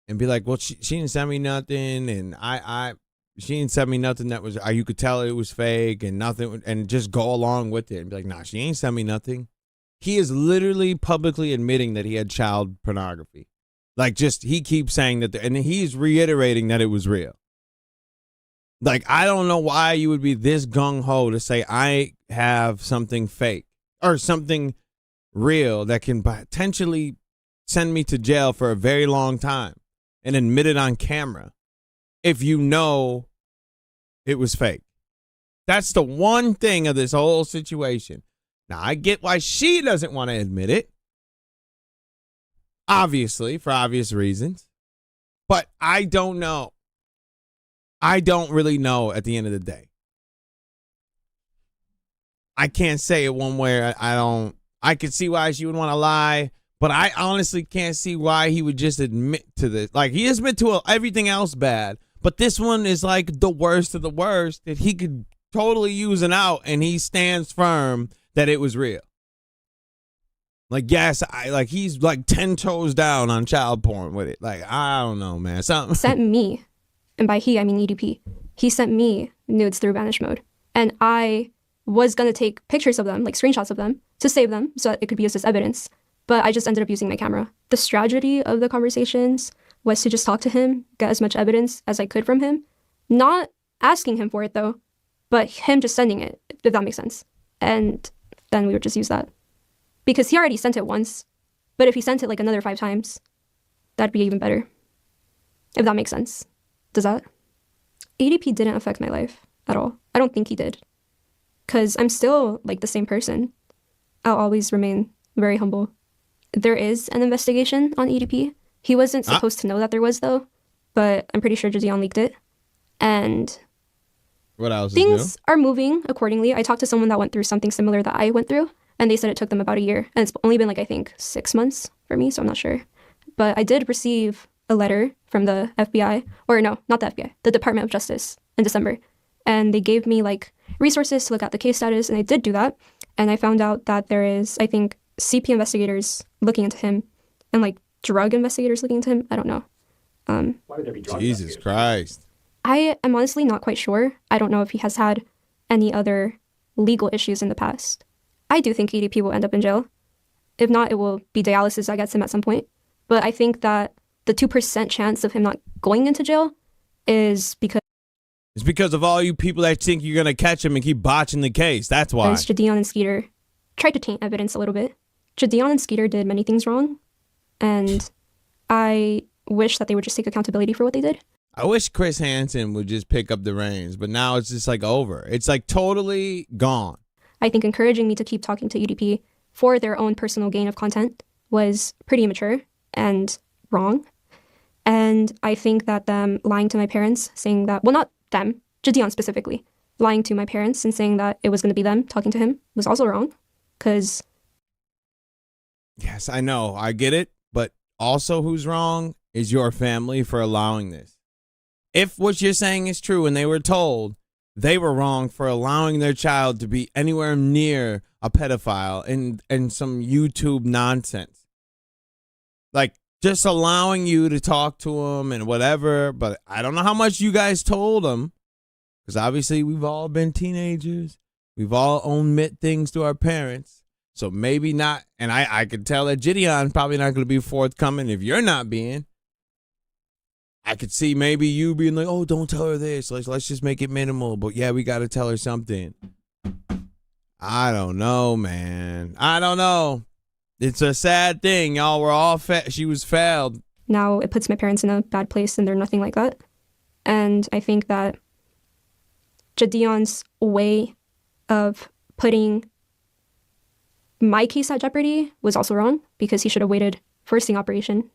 And be like, well, she didn't send me nothing, and she didn't send me nothing that was, you could tell it was fake and nothing, and just go along with it and be like, nah, she ain't sent me nothing. He is literally publicly admitting that he had child pornography. Like, just, he keeps saying that, and he's reiterating that it was real. Like, I don't know why you would be this gung-ho to say I have something fake or something real that can potentially send me to jail for a very long time and admit it on camera if you know it was fake. That's the one thing of this whole situation. Now, I get why she doesn't want to admit it. Obviously, for obvious reasons. But I don't know. I don't really know at the end of the day. I can't say it one way. I could see why she would want to lie, but I honestly can't see why he would just admit to this. Like, he admit to everything else bad, but this one is like the worst of the worst that he could totally use an out, and he stands firm that it was real. Like, yes, he's like 10 toes down on child porn with it. Like, I don't know, man. Something sent me, and by he, I mean EDP. He sent me nudes through banish mode. And I was going to take pictures of them, like screenshots of them, to save them so that it could be used as evidence. But I just ended up using my camera. The strategy of the conversations was to just talk to him, get as much evidence as I could from him. Not asking him for it, though, but him just sending it, if that makes sense. And then we would just use that. Because he already sent it once, but if he sent it like another 5 times, that'd be even better. If that makes sense. Does that? ADP didn't affect my life at all. I don't think he did. Because I'm still like the same person. I'll always remain very humble. There is an investigation on EDP. He wasn't supposed to know that there was, though, but I'm pretty sure Jadion leaked it. And what else? Things are moving accordingly. I talked to someone that went through something similar that I went through, and they said it took them about a year. And it's only been like, I think, 6 months for me, so I'm not sure. But I did receive a letter from the FBI, or no, not the FBI, the Department of Justice in December. And they gave me like resources to look at the case status, and I did do that. And I found out that there is, I think, CP investigators looking into him and like drug investigators looking into him. I don't know. Why would there be drug Jesus Christ. I am honestly not quite sure. I don't know if he has had any other legal issues in the past. I do think EDP will end up in jail. If not, it will be dialysis that gets him at some point. But I think that the 2% chance of him not going into jail is because It's because of all you people that think you're going to catch him and keep botching the case. That's why. Jadion and Skeeter tried to taint evidence a little bit. Jadion and Skeeter did many things wrong, and I wish that they would just take accountability for what they did. I wish Chris Hansen would just pick up the reins, but now it's just like over. It's like totally gone. I think encouraging me to keep talking to EDP for their own personal gain of content was pretty immature and wrong. And I think that them lying to my parents, saying that, well, not them, Jadion specifically, lying to my parents and saying that it was going to be them talking to him was also wrong. Because yes, I know. I get it. But also who's wrong is your family for allowing this. If what you're saying is true and they were told, they were wrong for allowing their child to be anywhere near a pedophile and some YouTube nonsense. Like, just allowing you to talk to them and whatever. But I don't know how much you guys told them. Because obviously we've all been teenagers. We've all admit things to our parents. So maybe not. And I could tell that Gideon's probably not going to be forthcoming if you're not being. I could see maybe you being like, oh, don't tell her this. Let's just make it minimal. But yeah, we got to tell her something. I don't know, man. I don't know. It's a sad thing. Y'all were all she was failed. now it puts my parents in a bad place and they're nothing like that. And I think that Jadion's way of putting my case at jeopardy was also wrong because he should have waited for a sting operation.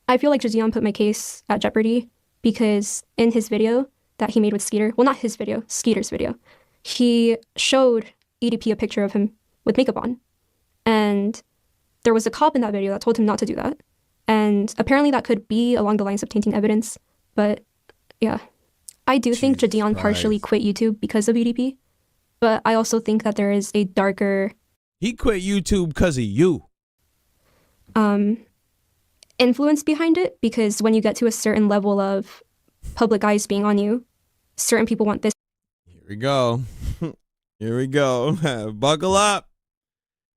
I feel like Jadion put my case at jeopardy because in his video that he made with Skeeter, well, not his video, Skeeter's video, he showed EDP a picture of him with makeup on. And there was a cop in that video that told him not to do that. And apparently that could be along the lines of tainting evidence. But yeah, I do think Jadion partially quit YouTube because of EDP. But I also think that there is a darker... He quit YouTube because of you. Influence behind it, because when you get to a certain level of public eyes being on you, certain people want this. Here we go. Here we go. Buckle up.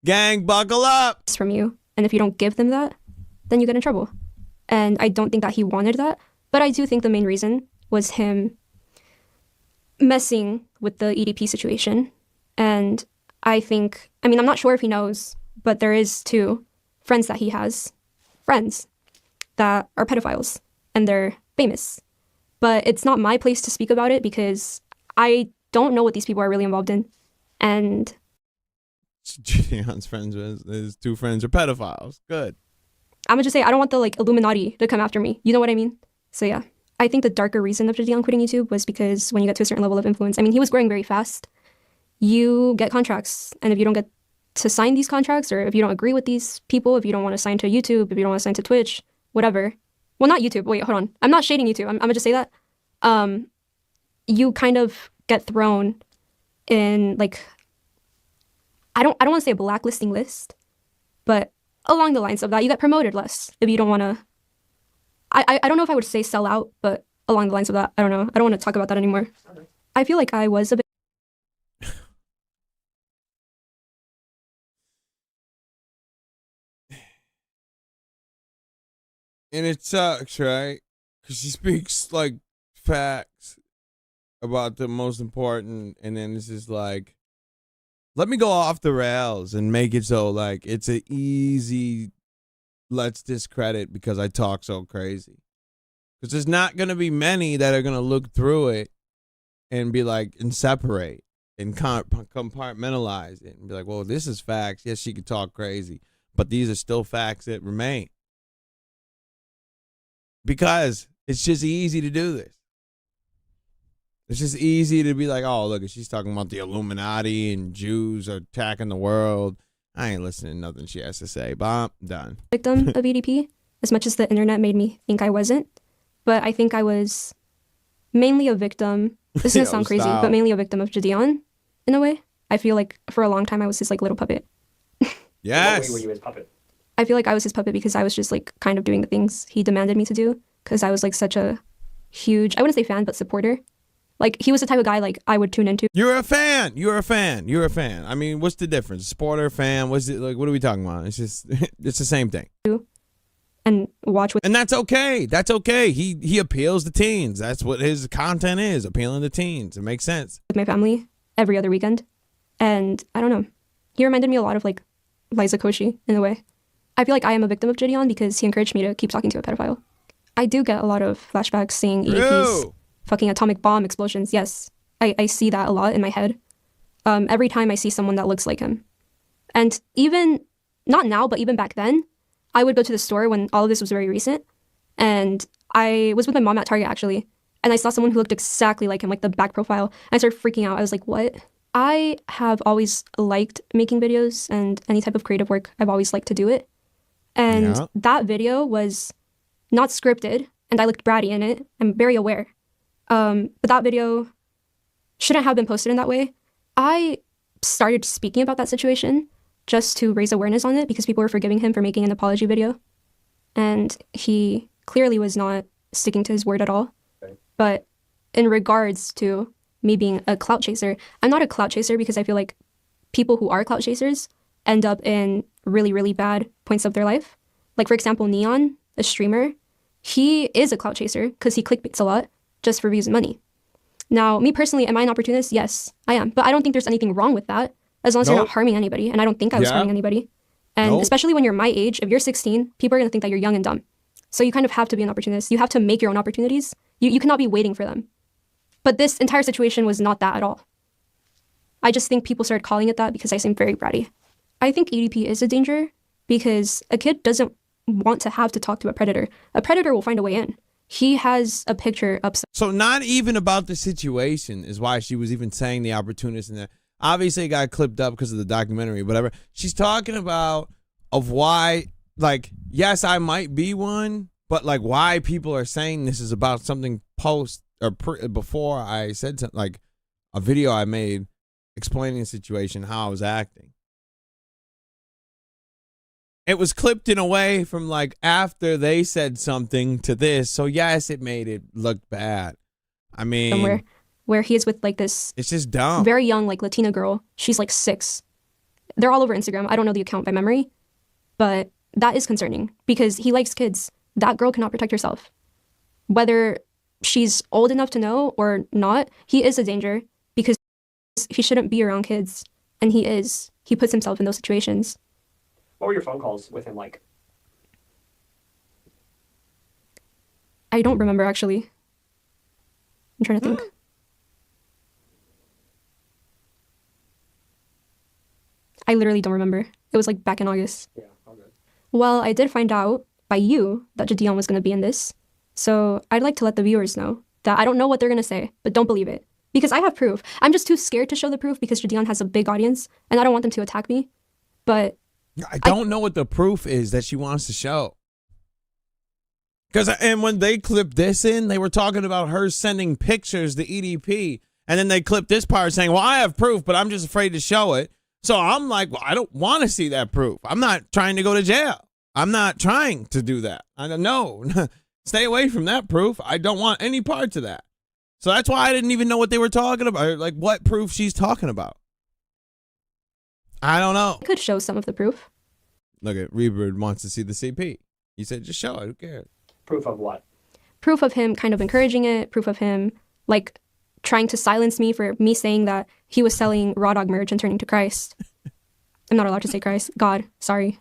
Gang, buckle up. From you. And if you don't give them that, then you get in trouble. And I don't think that he wanted that. But I do think the main reason was him messing with the EDP situation. And I think, I mean, I'm not sure if he knows, but there is two friends that he has, friends that are pedophiles, and they're famous. But it's not my place to speak about it because I don't know what these people are really involved in. And Jadion's friends, his two friends are pedophiles. Good. I'm gonna just say, I don't want the Illuminati to come after me. You know what I mean? So yeah, I think the darker reason of Jadion quitting YouTube was because when you get to a certain level of influence, I mean, he was growing very fast. You get contracts, and if you don't get to sign these contracts, or if you don't agree with these people, if you don't want to sign to YouTube, if you don't want to sign to Twitch, whatever. Well, not YouTube. Wait, hold on. I'm not shading YouTube. I'm gonna just say that. You kind of get thrown in I don't want to say a blacklisting list, but along the lines of that, you get promoted less if you don't want to. I don't know if I would say sell out, but along the lines of that, I don't know. I don't want to talk about that anymore. I feel like I was a bit. And it sucks, right? Because she speaks facts about the most important, and then it's just let me go off the rails and make it so it's an easy let's discredit because I talk so crazy. Because there's not going to be many that are going to look through it and be and separate and compartmentalize it and be well, this is facts. Yes, she could talk crazy, but these are still facts that remain. Because it's just easy to do this. It's just easy to be oh, look, she's talking about the Illuminati and Jews are attacking the world. I ain't listening to nothing she has to say, but I'm done. Victim of EDP, as much as the internet made me think I wasn't. But I think I was mainly a victim. This doesn't sound crazy, but mainly a victim of Jadion, in a way. I feel like for a long time I was his little puppet. Yes. What way were you his puppet? I feel like I was his puppet because I was just kind of doing the things he demanded me to do. because I was like such a huge, I wouldn't say fan, but supporter. Like, he was the type of guy like I would tune into. You're a fan. You're a fan. You're a fan. I mean, what's the difference? Supporter, fan? What's it like? What are we talking about? It's just, it's the same thing. And watch with. And that's okay. That's okay. He appeals to teens. That's what his content is, appealing to teens. It makes sense. With my family every other weekend, and I don't know. He reminded me a lot of like Liza Koshy in a way. I feel like I am a victim of Gideon because he encouraged me to keep talking to a pedophile. I do get a lot of flashbacks seeing EDPs. Fucking atomic bomb explosions. Yes, I see that a lot in my head. Every time I see someone that looks like him. And even, not now, but even back then, I would go to the store when all of this was very recent. And I was with my mom at Target, actually. And I saw someone who looked exactly like him, like the back profile. And I started freaking out. I was like, what? I have always liked making videos and any type of creative work. I've always liked to do it. And that video was not scripted. And I looked bratty in it. I'm very aware. But that video shouldn't have been posted in that way. I started speaking about that situation just to raise awareness on it because people were forgiving him for making an apology video. And he clearly was not sticking to his word at all. Okay. But in regards to me being a clout chaser, I'm not a clout chaser because I feel like people who are clout chasers end up in really, really bad points of their life. Like, for example, Neon, a streamer, he is a clout chaser because he clickbaits a lot just for views and money. Now, me personally, am I an opportunist? Yes, I am. But I don't think there's anything wrong with that as long as you're not harming anybody. And I don't think I was harming anybody. And especially when you're my age, if you're 16, people are going to think that you're young and dumb. So you kind of have to be an opportunist. You have to make your own opportunities. You cannot be waiting for them. But this entire situation was not that at all. I just think people started calling it that because I seem very bratty. I think EDP is a danger because a kid doesn't want to have to talk to a predator. A predator will find a way in. He has a picture up. So not even about the situation is why she was even saying the opportunist in there. Obviously it got clipped up because of the documentary, whatever. She's talking about of why, like, yes, I might be one, but like why people are saying this is about something post or before I said something, like a video I made explaining the situation, how I was acting. It was clipped in a way from like after they said something to this. So yes, it made it look bad. I mean, somewhere where he is with like this. It's just dumb. Very young, like Latina girl. She's like 6. They're all over Instagram. I don't know the account by memory, but that is concerning because he likes kids. That girl cannot protect herself. Whether she's old enough to know or not, he is a danger because he shouldn't be around kids. And he is. He puts himself in those situations. What were your phone calls with him like? I don't remember, actually. I'm trying to think. I literally don't remember. It was like back in August. Yeah, all good. Well, I did find out by you that Gideon was going to be in this. So I'd like to let the viewers know that I don't know what they're going to say, but don't believe it. Because I have proof. I'm just too scared to show the proof because Gideon has a big audience and I don't want them to attack me. But I don't know what the proof is that she wants to show. And when they clipped this in, they were talking about her sending pictures to EDP. And then they clipped this part saying, well, I have proof, but I'm just afraid to show it. So I'm like, well, I don't want to see that proof. I'm not trying to go to jail. I'm not trying to do that. I don't know. Stay away from that proof. I don't want any parts of that. So that's why I didn't even know what they were talking about. Like what proof she's talking about. I don't know. I could show some of the proof. Look at Rebird wants to see the CP. He said, just show it. Who cares? Proof of what? Proof of him kind of encouraging it. Proof of him like trying to silence me for me saying that he was selling raw dog merch and turning to Christ. I'm not allowed to say Christ. God, sorry.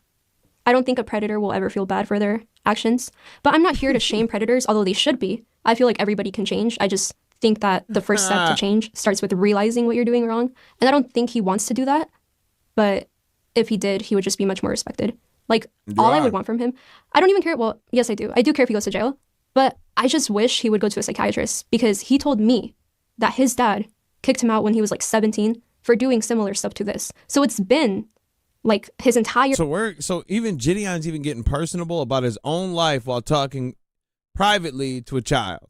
I don't think a predator will ever feel bad for their actions. But I'm not here to shame predators, although they should be. I feel like everybody can change. I just think that the first step to change starts with realizing what you're doing wrong. And I don't think he wants to do that. But if he did, he would just be much more respected. Like, all I would want from him, I don't even care. Well, yes, I do. I do care if he goes to jail. But I just wish he would go to a psychiatrist because he told me that his dad kicked him out when he was like 17 for doing similar stuff to this. So it's been like his entire... So even Gideon's even getting personable about his own life while talking privately to a child.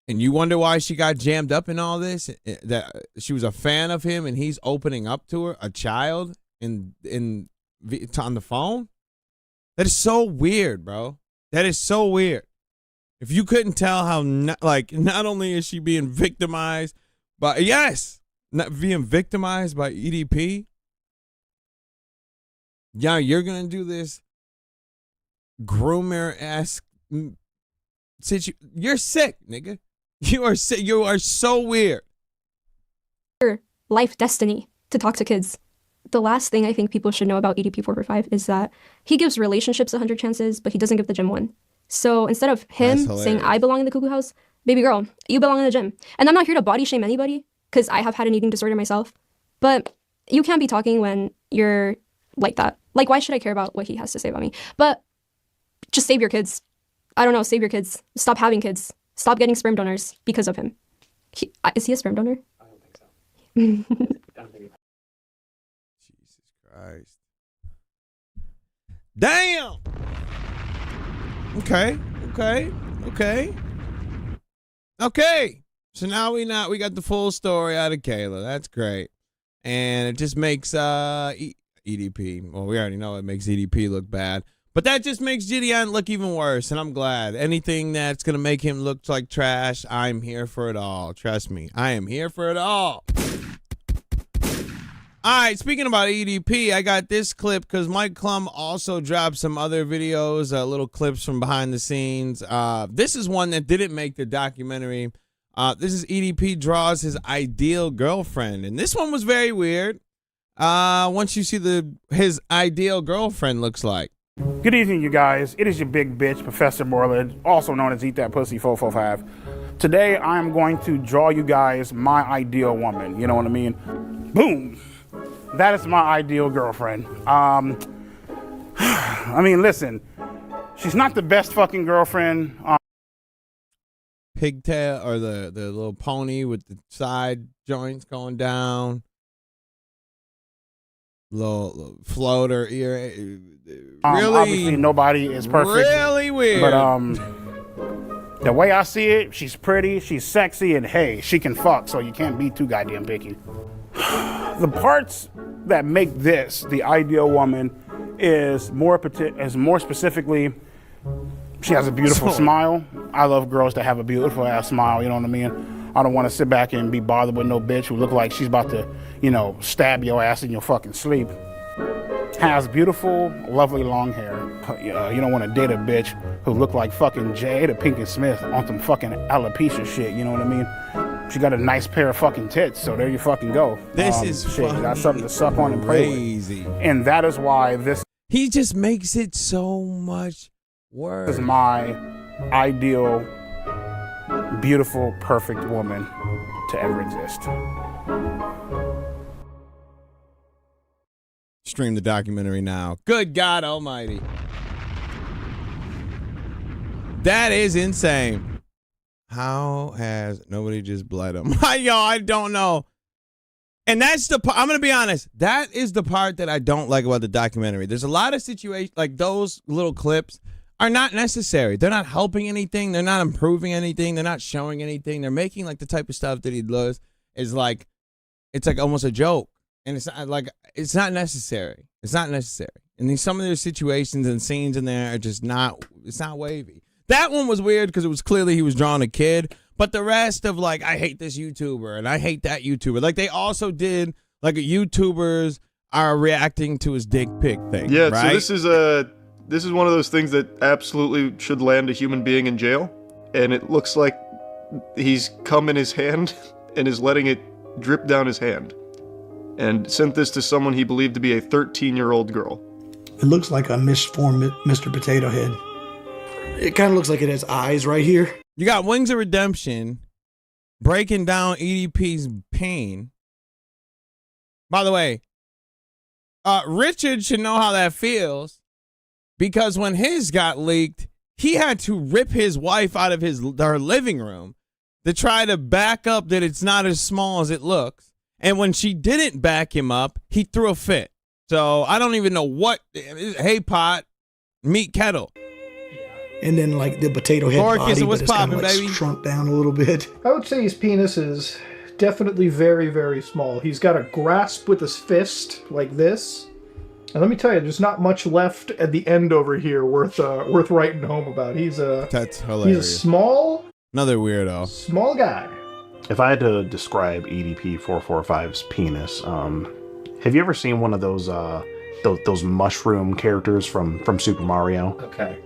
And you wonder why she got jammed up in all this? That she was a fan of him and he's opening up to her, a child, on the phone? That is so weird, bro. That is so weird. If you couldn't tell how, not only is she being victimized by, not being victimized by EDP, yeah, you're going to do this groomer-esque situation. You're sick, nigga. You are sick. You are so weird. Life destiny to talk to kids. The last thing I think people should know about EDP 445 is that he gives relationships 100 chances, but he doesn't give the gym one. So instead of him saying, I belong in the cuckoo house, baby girl, you belong in the gym. And I'm not here to body shame anybody, because I have had an eating disorder myself. But you can't be talking when you're like that. Like, why should I care about what he has to say about me? But just save your kids. I don't know, save your kids. Stop having kids. Stop getting sperm donors because of him. Is he a sperm donor? I don't think so. Jesus Christ. Damn. Okay. So now we got the full story out of Kayla. That's great. And it just makes EDP. Well, we already know it makes EDP look bad. But that just makes Gideon look even worse, and I'm glad. Anything that's going to make him look like trash, I'm here for it all. Trust me, I am here for it all. All right, speaking about EDP, I got this clip because Mike Clum also dropped some other videos, little clips from behind the scenes. This is one that didn't make the documentary. This is EDP draws his ideal girlfriend, and this one was very weird. Once you see his ideal girlfriend looks like. Good evening, you guys. It is your big bitch, Professor Borland, also known as Eat That Pussy 445. Today, I'm going to draw you guys my ideal woman. You know what I mean? Boom. That is my ideal girlfriend. I mean, listen, she's not the best fucking girlfriend. Pigtail or the little pony with the side joints going down. Little floater ear. Really? Obviously, nobody is perfect. Really weird. But the way I see it, she's pretty, she's sexy, and hey, she can fuck, so you can't be too goddamn picky. The parts that make this the ideal woman is more specifically, she has a beautiful smile. I love girls that have a beautiful ass smile, you know what I mean? I don't want to sit back and be bothered with no bitch who look like she's about to, stab your ass in your fucking sleep. Has beautiful, lovely long hair. You don't want to date a bitch who look like fucking Jada Pinkett Smith on some fucking alopecia shit, you know what I mean? She got a nice pair of fucking tits, so there you fucking go. This is shit. You got something to suck on and play crazy. with. And that is why this... He just makes it so much worse. Is my ideal, beautiful, perfect woman to ever exist. Stream the documentary now. Good God Almighty. That is insane. How has nobody just bled him? Yo, I don't know. And that's I'm going to be honest. That is the part that I don't like about the documentary. There's a lot of situations, like those little clips are not necessary. They're not helping anything. They're not improving anything. They're not showing anything. They're making like the type of stuff that he does is like, it's like almost a joke. And it's not like, it's not necessary. It's not necessary. And some of their situations and scenes in there are just not, it's not wavy. That one was weird because it was clearly he was drawing a kid. But the rest of like, I hate this YouTuber and I hate that YouTuber. Like they also did like a YouTubers are reacting to his dick pic thing. Yeah, right? So this is one of those things that absolutely should land a human being in jail. And it looks like he's cum in his hand and is letting it drip down his hand. And sent this to someone he believed to be a 13-year-old girl. It looks like a misformed Mr. Potato Head. It kind of looks like it has eyes right here. You got Wings of Redemption breaking down EDP's pain. By the way, Richard should know how that feels because when his got leaked, he had to rip his wife out of her living room to try to back up that it's not as small as it looks. And when she didn't back him up, he threw a fit. So I don't even know what. Hey, pot, meat kettle. And then like the potato head body, but it's kind of like shrunk down a little bit. I would say his penis is definitely very, very small. He's got a grasp with his fist like this. And let me tell you, there's not much left at the end over here worth writing home about. That's hilarious. He's a small small guy. If I had to describe EDP 445's penis, have you ever seen one of those mushroom characters from Super Mario? Okay.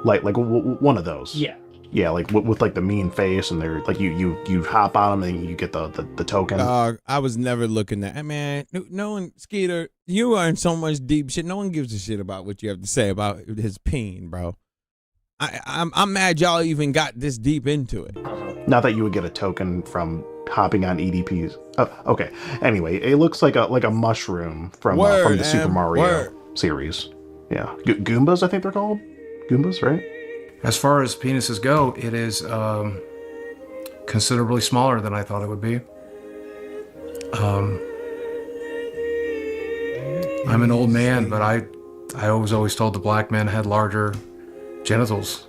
Like one of those. Yeah. Yeah, like with like the mean face, and they're like you hop on them and you get the token. I was never looking at man. No one, Skeeter, you are in so much deep shit. No one gives a shit about what you have to say about his peen, bro. I'm mad y'all even got this deep into it. Not that you would get a token from hopping on EDPs. Oh, okay. Anyway, it looks like a mushroom from the Super Mario series. Yeah, Goombas, I think they're called. Goombas, right? As far as penises go, it is considerably smaller than I thought it would be. I'm an old man, but I was always told the black men had larger genitals.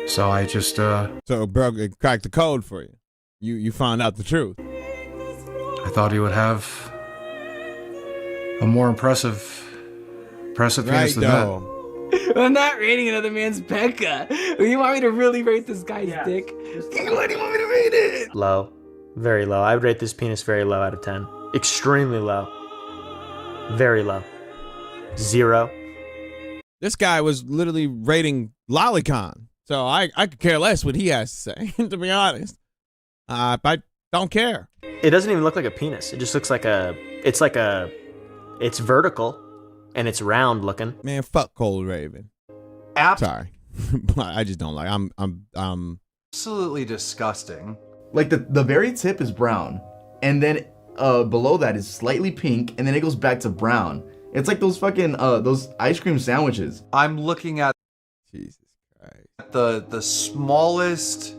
So I just So bro, it cracked the code for you. You found out the truth. I thought he would have a more impressive penis than that. I'm not rating another man's Becca. You want me to really rate this guy's dick? What do you want me to rate it? Low. Very low. I would rate this penis very low out of 10. Extremely low. Very low. 0. This guy was literally rating Lolicon. So I could care less what he has to say, to be honest. I don't care. It doesn't even look like a penis. It just looks like it's vertical. And it's round looking. Man, fuck Cold Raven. Sorry. I just don't like. I'm absolutely disgusting. Like the very tip is brown, and then below that is slightly pink, and then it goes back to brown. It's like those fucking those ice cream sandwiches. I'm looking at Jesus Christ. The smallest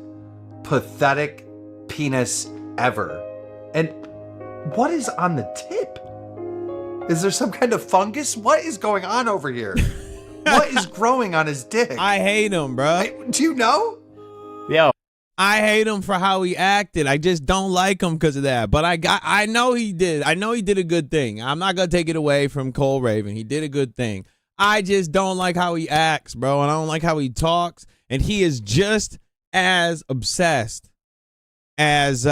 pathetic penis ever. And what is on the tip? Is there some kind of fungus? What is going on over here? What is growing on his dick? I hate him, bro. Do you know? Yo, I hate him for how he acted. I just don't like him because of that. But I know he did. I know he did a good thing. I'm not gonna take it away from Cole Raven. He did a good thing. I just don't like how he acts, bro, and I don't like how he talks. And he is just as obsessed as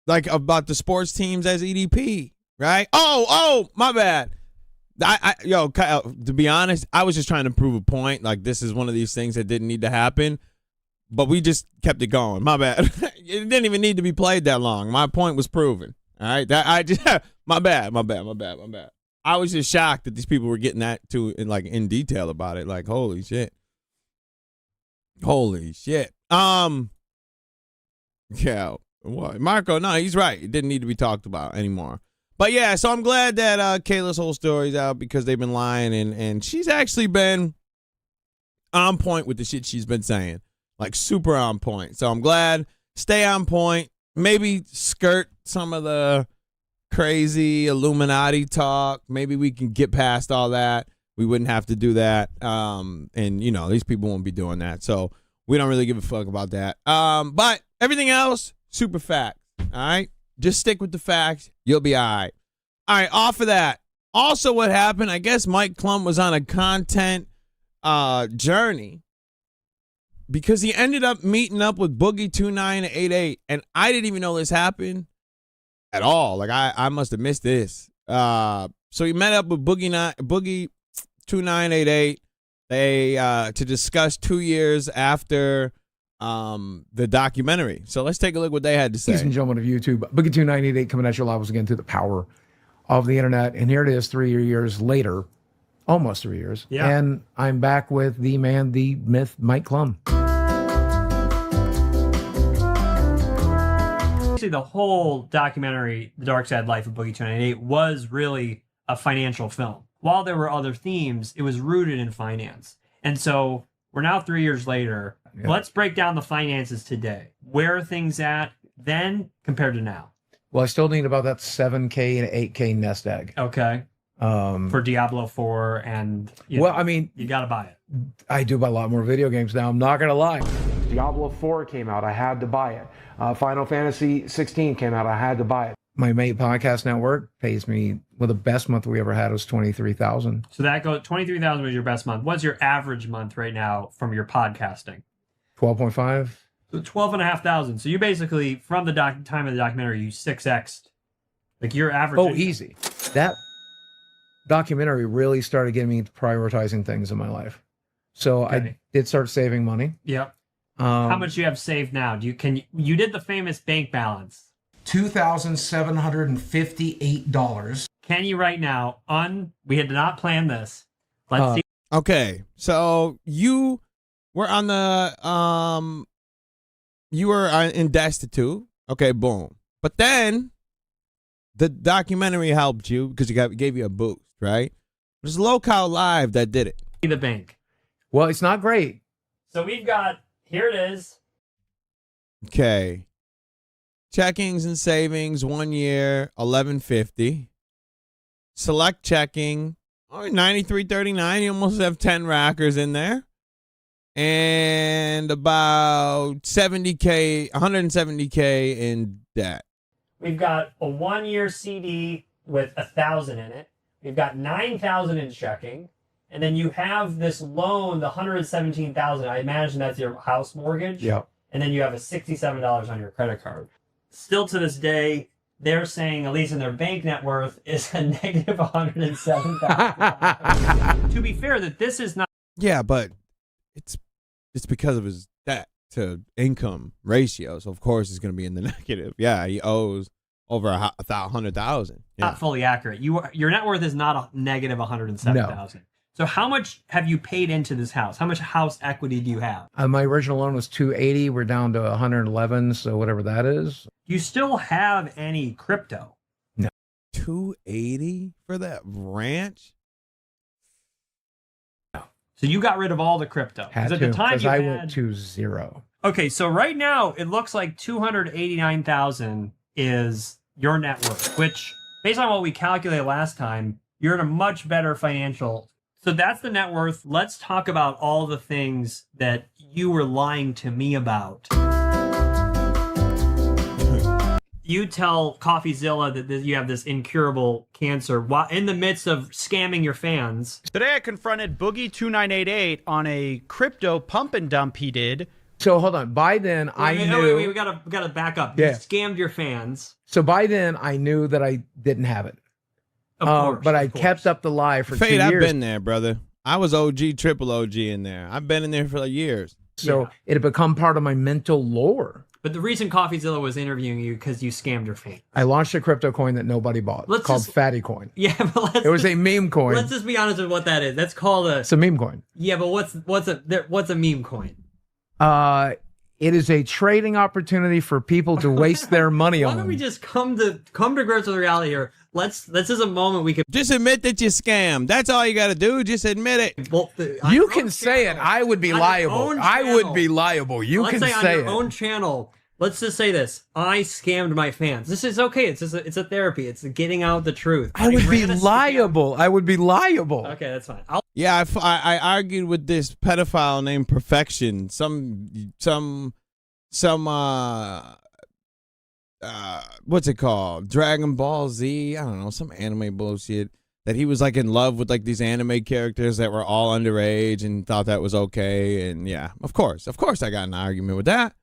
like about the sports teams as EDP. Right? Oh, my bad. Yo, Kyle, to be honest, I was just trying to prove a point. Like, this is one of these things that didn't need to happen, but we just kept it going. My bad. It didn't even need to be played that long. My point was proven. All right? My bad. I was just shocked that these people were getting that in detail about it. Like, holy shit. Yeah. What? Marco, no, he's right. It didn't need to be talked about anymore. But yeah, so I'm glad that Kayla's whole story's out because they've been lying and she's actually been on point with the shit she's been saying. Like super on point. So I'm glad. Stay on point. Maybe skirt some of the crazy Illuminati talk. Maybe we can get past all that. We wouldn't have to do that. And these people won't be doing that. So we don't really give a fuck about that. But everything else, super facts. All right? Just stick with the facts. You'll be all right. All right, off of that. Also, what happened, I guess Mike Clum was on a content journey because he ended up meeting up with Boogie 2988, and I didn't even know this happened at all. Like, I must have missed this. So he met up with Boogie 2988 to discuss 2 years after the documentary. So let's take a look what they had to say. Ladies and gentlemen of YouTube, Boogie 2988 coming at your live again through the power of the internet. And here it is 3 years later, almost 3 years. Yeah. And I'm back with the man, the myth, Mike Clum. Actually, the whole documentary, The Dark Side Life of Boogie 298, was really a financial film. While there were other themes, it was rooted in finance. And so we're now 3 years later. Yeah. Let's break down the finances today. Where are things at then compared to now? Well, I still need about that 7K and 8K nest egg. Okay. For Diablo 4 and... you got to buy it. I do buy a lot more video games now. I'm not going to lie. Diablo 4 came out. I had to buy it. Final Fantasy 16 came out. I had to buy it. My mate podcast network pays me, well, the best month we ever had was 23,000. So that goes 23,000 was your best month. What's your average month right now from your podcasting? 12.5. So 12,500. So you basically, from the time of the documentary, you 6x'd. Like your average. Oh, easy. That documentary really started getting me into prioritizing things in my life. So I did start saving money. Yep. How much do you have saved now? You did the famous bank balance. $2,758. Can you right now we had not planned this. Let's see. Okay, so you were on the you were in destitute. Okay, boom. But then the documentary helped you because gave you a boost, right? It was Locale Live that did it. The bank. Well, it's not great. So we've got, here it is. Okay. Checkings and savings, 1 year, 1150. Select checking, 93.39. You almost have 10 rackers in there. And about 170K in debt. We've got a 1 year CD with 1,000 in it. We've got 9,000 in checking. And then you have this loan, the 117,000. I imagine that's your house mortgage. Yep. And then you have a $67 on your credit card. Still to this day, they're saying, at least in their bank net worth, is a negative 107,000. To be fair, that this is not. Yeah, but it's because of his debt to income ratio. So of course it's going to be in the negative. Yeah, he owes over 100,000. Not fully accurate. Your net worth is not a negative 107,000. No. So how much have you paid into this house? How much house equity do you have? My original loan was 280. We're down to 111. So whatever that is. Do you still have any crypto? No. 280 for that ranch? No. So you got rid of all the crypto. Had to, because I went to zero. Okay, so right now it looks like 289,000 is your net worth, which based on what we calculated last time, you're in a much better financial. So that's the net worth. Let's talk about all the things that you were lying to me about. You tell CoffeeZilla that you have this incurable cancer while in the midst of scamming your fans. Today I confronted Boogie 2988 on a crypto pump and dump he did. So hold on. By then I knew. Wait, we gotta back up. Yeah. You scammed your fans. So by then I knew that I didn't have it. Of course, but I kept up the lie for 2 years. I've been there, brother. I was OG, triple OG in there. I've been in there for years. So it had become part of my mental lore. But the reason CoffeeZilla was interviewing you because you scammed your fans. I launched a crypto coin that nobody bought called Fatty Coin. Yeah, but it was a meme coin. Let's just be honest with what that is. That's called a. It's a meme coin. Yeah, but what's a meme coin? It is a trading opportunity for people to waste their money on. Why don't we just come to grips with reality here? This is a moment we could just admit that you scammed. That's all you got to do. Just admit it. Well, you can say it. I would be liable. I would be liable. You can say it. Let's say on your own channel. Let's just say this. I scammed my fans. This is okay. It's a therapy. It's getting out the truth. I would be liable. I would be liable. Okay, that's fine. Yeah, I argued with this pedophile named Perfection. Some what's it called? Dragon Ball Z? I don't know, some anime bullshit. That he was like in love with like these anime characters that were all underage and thought that was okay. And yeah, of course I got in an argument with that.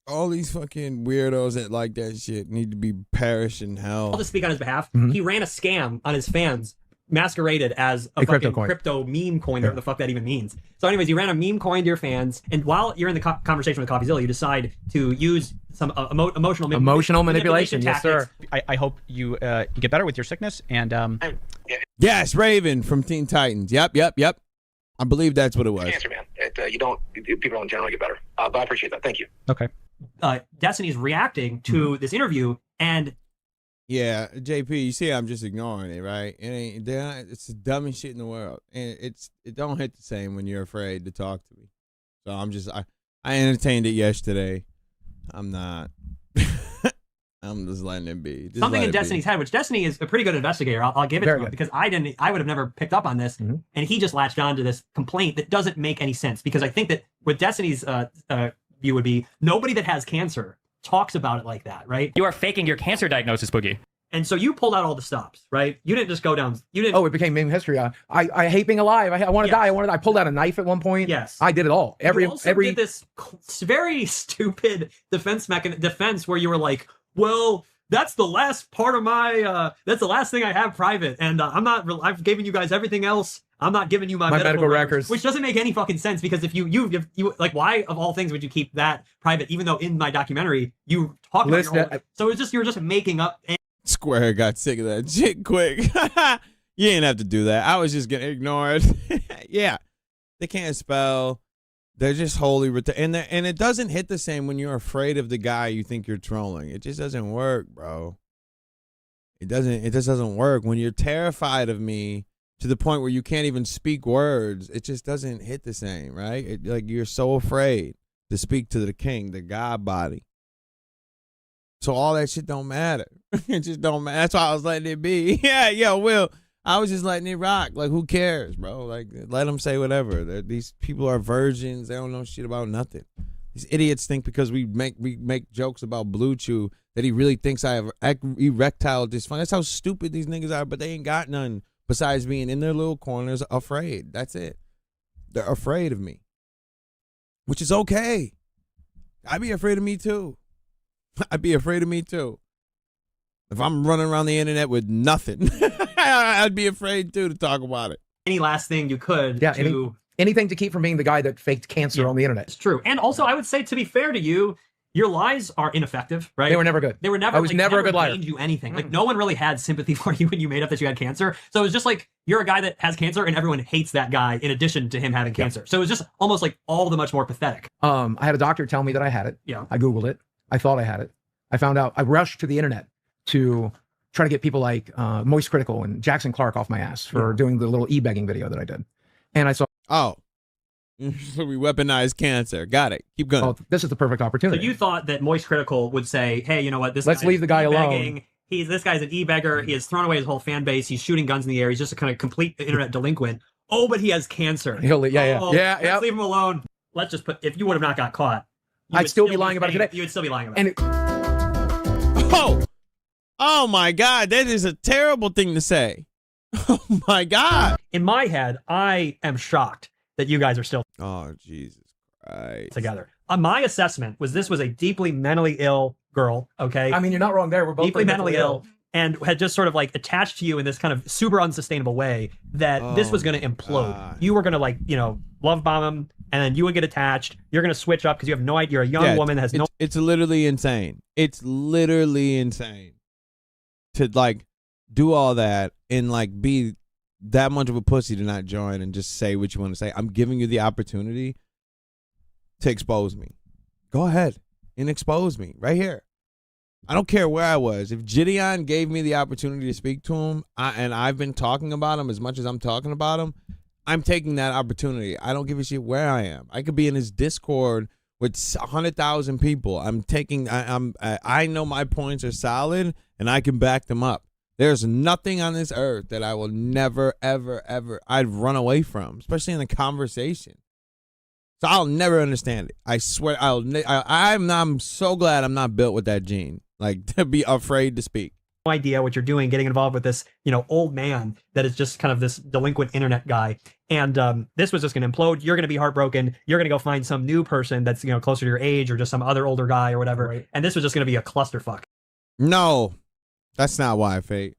All these fucking weirdos that like that shit need to be perish in hell. I'll just speak on his behalf. He ran a scam on his fans, masqueraded as a fucking crypto meme coin, whatever the fuck that even means. So anyways, you ran a meme coin to your fans, and while you're in the conversation with CoffeeZilla, you decide to use some emotional manipulation Yes, tactics. sir. I hope you get better with your sickness. And Yes, Raven from Teen Titans. Yep. I believe that's what it was. Cancer, man. People don't generally get better. But I appreciate that. Thank you. Okay. Destiny's reacting to this interview, and yeah, JP, you see, I'm just ignoring it, right? It's the dumbest shit in the world, and it don't hit the same when you're afraid to talk to me. So I entertained it yesterday. I'm not. I'm just letting it be. Something in Destiny's head, which Destiny is a pretty good investigator. I'll give it to him because I would have never picked up on this, and he just latched on to this complaint that doesn't make any sense. Because I think that what Destiny's view would be, nobody that has cancer talks about it like that, right? You are faking your cancer diagnosis, Boogie. And so you pulled out all the stops, right? You didn't just go down. You didn't. Oh, it became meme history. I hate being alive. I want to die. I want to die. I pulled out a knife at one point. Yes. I did it all. You also did this very stupid defense where you were like, well, that's the last part of my, that's the last thing I have private. And I've given you guys everything else. I'm not giving you my medical records. Which doesn't make any fucking sense, because if you like, why of all things would you keep that private, even though in my documentary you talk about your whole, so you were just making up. Square got sick of that shit quick. You didn't have to do that. I was just gonna ignore it. Yeah, they can't spell. They're just wholly and it doesn't hit the same when you're afraid of the guy you think you're trolling. It just doesn't work, bro. It just doesn't work when you're terrified of me to the point where you can't even speak words. It just doesn't hit the same, right? Like you're so afraid to speak to the king, the God body. So all that shit don't matter. It just don't matter. That's why I was letting it be. Yeah, yo, Will. I was just letting it rock. Like, who cares, bro? Like, let them say whatever. These people are virgins. They don't know shit about nothing. These idiots think because we make jokes about Blue Chew that he really thinks I have erectile dysfunction. That's how stupid these niggas are, but they ain't got none besides being in their little corners afraid. That's it. They're afraid of me, which is okay. I'd be afraid of me, too. I'd be afraid of me, too. If I'm running around the internet with nothing, I'd be afraid, too, to talk about it. Any last thing you could to... anything to keep from being the guy that faked cancer on the internet. It's true. And also, I would say, to be fair to you, your lies are ineffective, right? They were never good. They were never. I was never a good liar. Gained you anything. Like, no one really had sympathy for you when you made up that you had cancer. So it was just like, you're a guy that has cancer and everyone hates that guy in addition to him having cancer. So it was just almost like all the much more pathetic. I had a doctor tell me that I had it. Yeah. I Googled it. I thought I had it. I found out. I rushed to the internet to try to get people like Moist Critical and Jackson Clark off my ass for doing the little e-begging video that I did. And I saw... Oh. So we weaponize cancer. Got it. Keep going. Oh, this is the perfect opportunity. So you thought that Moist Critical would say, hey, you know what? Let's leave the guy alone. This guy's an e-beggar. He has thrown away his whole fan base. He's shooting guns in the air. He's just a kind of complete internet delinquent. Oh, but he has cancer. Let's leave him alone. Let's just put... If you would have not got caught... I'd still be lying about it today. You would still be lying about it. Oh my God, that is a terrible thing to say. Oh my God. In my head, I am shocked that you guys are still Jesus Christ together. My assessment was this was a deeply mentally ill girl, okay? I mean, you're not wrong there. We're both deeply mentally ill and had just sort of like attached to you in this kind of super unsustainable way that this was going to implode. God. You were going to like, love bomb him, and then you would get attached. You're going to switch up because you have no idea. You're a young woman that has no... It's literally insane. It's literally insane to like do all that and like be that much of a pussy to not join and just say what you want to say. I'm giving you the opportunity to expose me. Go ahead and expose me right here. I don't care where I was. If Gideon gave me the opportunity to speak to him, and I've been talking about him as much as I'm talking about him, I'm taking that opportunity. I don't give a shit where I am. I could be in his Discord with 100,000 people. I know my points are solid and I can back them up. There's nothing on this earth that I will never, ever, ever, I'd run away from, especially in a conversation. So I'll never understand it. I swear, I'm so glad I'm not built with that gene, like to be afraid to speak. No idea what you're doing, getting involved with this, old man that is just kind of this delinquent internet guy. And this was just going to implode. You're going to be heartbroken. You're going to go find some new person that's, closer to your age or just some other older guy or whatever. Right. And this was just going to be a clusterfuck. No, that's not why, Fate.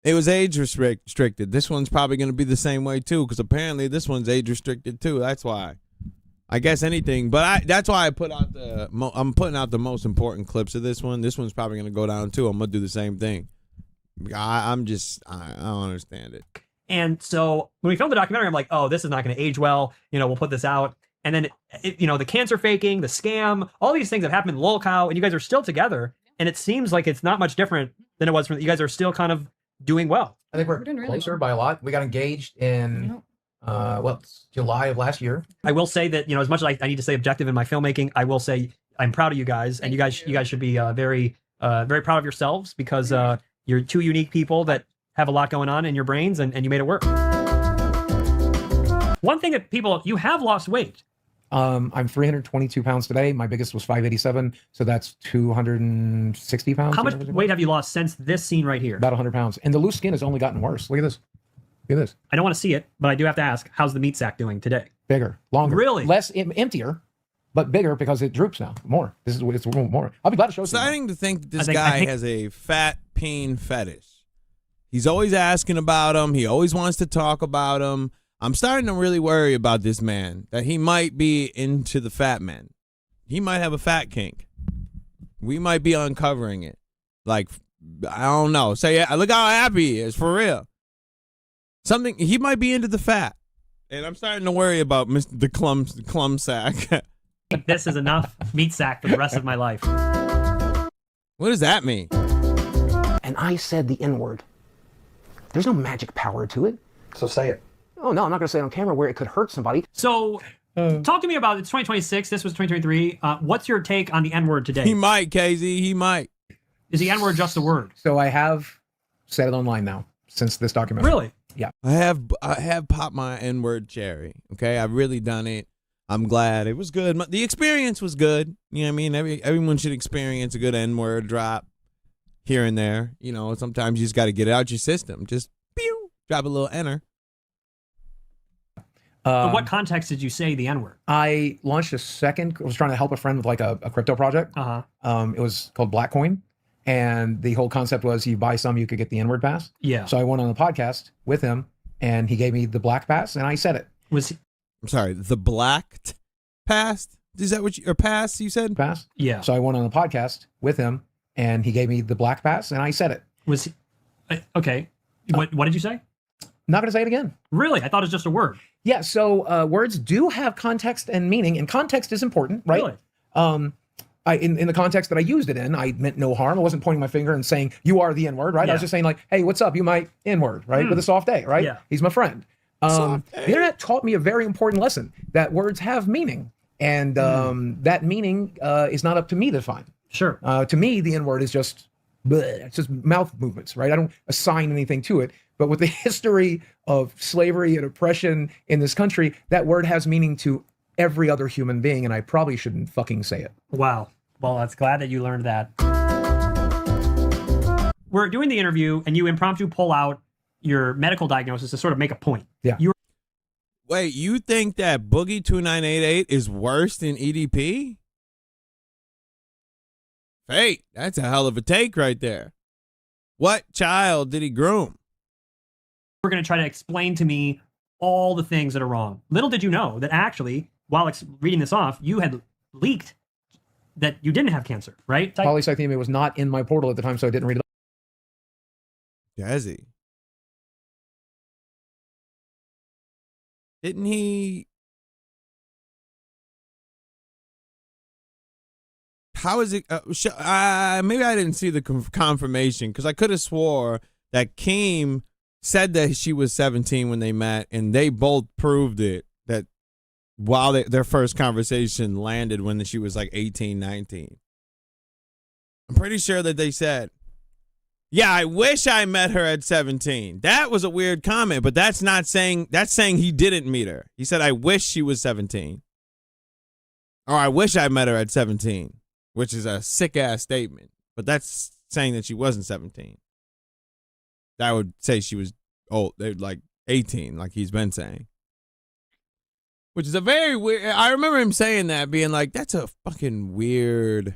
It was age restricted. This one's probably going to be the same way too, because apparently this one's age restricted too. That's why. I guess anything, but that's why I put out I'm putting out the most important clips of this one. This one's probably going to go down too. I'm going to do the same thing. I don't understand it. And so when we filmed the documentary, I'm like, oh, this is not going to age well. We'll put this out. And then, the cancer faking, the scam, all these things have happened in lolcow, and you guys are still together. And it seems like it's not much different than it was from you guys are still kind of doing well. I think we're closer by a lot. We got engaged in July of last year. I will say that, as much as I need to stay objective in my filmmaking, I will say I'm proud of you guys, and you guys should be very proud of yourselves because you're two unique people that have a lot going on in your brains, and you made it work. One thing that you have lost weight. I'm 322 pounds today. My biggest was 587, so that's 260 pounds. How much weight have you lost since this scene right here? About 100 pounds. And the loose skin has only gotten worse. Look at this. Look at this. I don't want to see it, but I do have to ask, how's the meat sack doing today? Bigger, longer. Really? Less emptier, but bigger because it droops now. More. This is what it's more. I'll be glad to show you. Starting to think that this guy has a fat peen fetish. He's always asking about him. He always wants to talk about him. I'm starting to really worry about this man, that he might be into the fat men. He might have a fat kink. We might be uncovering it. Like, I don't know. Say, look how happy he is, for real. Something, he might be into the fat. And I'm starting to worry about the Clum sack. This is enough meat sack for the rest of my life. What does that mean? And I said the N-word. There's no magic power to it. So say it. Oh, no, I'm not going to say it on camera where it could hurt somebody. So, talk to me about, it's 2026, this was 2023. What's your take on the N-word today? He might, KZ, he might. Is the N-word just a word? So I have said it online now since this documentary. Really? Yeah. I have popped my N-word cherry, okay? I've really done it. I'm glad. It was good. The experience was good. You know what I mean? Everyone should experience a good N-word drop here and there. You know, sometimes you just got to get it out your system. Just pew, drop a little enter. In what context did you say the N-word? I launched I was trying to help a friend with like a crypto project. It was called Blackcoin. And the whole concept was you buy some, you could get the N-word pass. Yeah. So I went on a podcast with him and he gave me the black pass and I said it. I'm sorry, the black pass? Is that what or pass you said? Pass? Yeah. So I went on a podcast with him and he gave me the black pass and I said it. Okay. What did you say? Not going to say it again. Really? I thought it was just a word. Yeah. So words do have context and meaning, and context is important, right? Really? In the context that I used it in, I meant no harm. I wasn't pointing my finger and saying, you are the N-word, right? Yeah. I was just saying like, hey, what's up? You my N-word, right? With a soft A, right? Yeah. He's my friend. The internet taught me a very important lesson, that words have meaning. And that meaning is not up to me to define. Sure. To me, the N-word is just, bleh, it's just mouth movements, right? I don't assign anything to it. But with the history of slavery and oppression in this country, that word has meaning to every other human being, and I probably shouldn't fucking say it. Wow. Well, that's glad that you learned that. We're doing the interview, and you impromptu pull out your medical diagnosis to sort of make a point. Yeah. Wait, you think that Boogie 2988 is worse than EDP? Fake. That's a hell of a take right there. What child did he groom? We're going to try to explain to me all the things that are wrong. Little did you know that actually, while reading this off, you had leaked that you didn't have cancer, right? Polycythemia was not in my portal at the time, so I didn't read it. Jazzy. Didn't he? How is it? Maybe I didn't see the confirmation because I could have swore that Keem said that she was 17 when they met, and they both proved it, that while their first conversation landed when she was like 18, 19. I'm pretty sure that they said, yeah, I wish I met her at 17. That was a weird comment, but that's saying he didn't meet her. He said, I wish she was 17. Or I wish I met her at 17, which is a sick ass statement, but that's saying that she wasn't 17. I would say she was old, like 18, like he's been saying. Which is a very weird, I remember him saying that, being like, that's a fucking weird,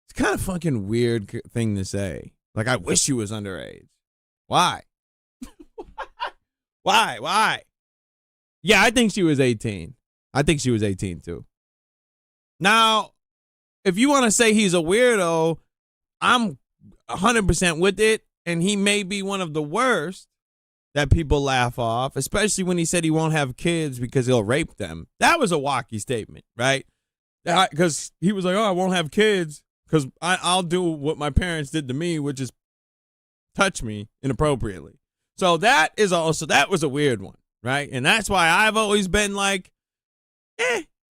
it's kind of fucking weird thing to say. Like, I wish she was underage. Why? Why? Yeah, I think she was 18. I think she was 18 too. Now, if you want to say he's a weirdo, I'm 100% with it, and he may be one of the worst that people laugh off, especially when he said he won't have kids because he'll rape them. That was a wacky statement, right? Because he was like, oh, I won't have kids because I'll do what my parents did to me, which is touch me inappropriately. So that was a weird one, right? And that's why I've always been like,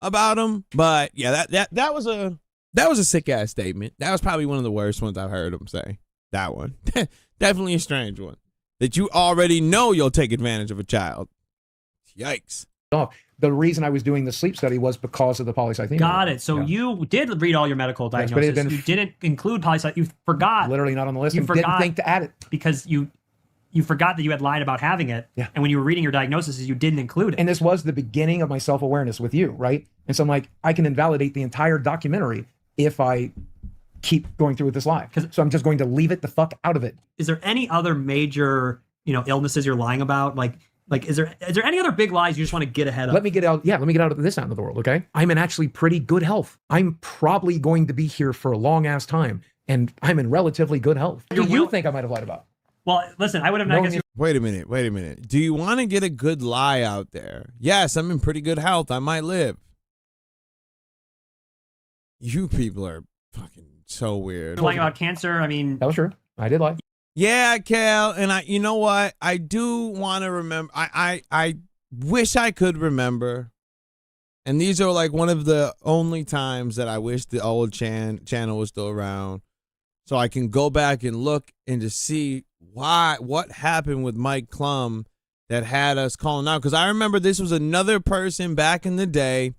about him. But yeah, that was a sick ass statement. That was probably one of the worst ones I've heard him say. That one. Definitely a strange one. That you already know you'll take advantage of a child. Yikes. off. The reason I was doing the sleep study was because of the polycythemia. Got it. So you did read all your medical Yes, diagnosis. but it had been You didn't include polycythemia. You forgot. Literally not on the list. You And forgot didn't think to add it. because you forgot that you had lied about having it. Yeah. And when you were reading your diagnosis, you didn't include it. And this was the beginning of my self-awareness with you, right? And so I'm like, I can invalidate the entire documentary if I keep going through with this lie. So I'm just going to leave it the fuck out of it. Is there any other major, illnesses you're lying about? Like is there any other big lies you just want to get ahead of? Let me get out. Yeah, let me get out of this out into the world, okay? I'm in actually pretty good health. I'm probably going to be here for a long ass time, and I'm in relatively good health. What do you think I might have lied about? Well, listen, I would have. I guess Wait a minute. Do you want to get a good lie out there? Yes, I'm in pretty good health. I might live. You people are fucking so weird. you're lying about cancer. I mean, that was true. I did lie. Yeah, Cal, and you know what? I do want to remember. I wish I could remember. And these are like one of the only times that I wish the old channel was still around, so I can go back and look and just see what happened with Mike Clum that had us calling out. Because I remember this was another person back in the day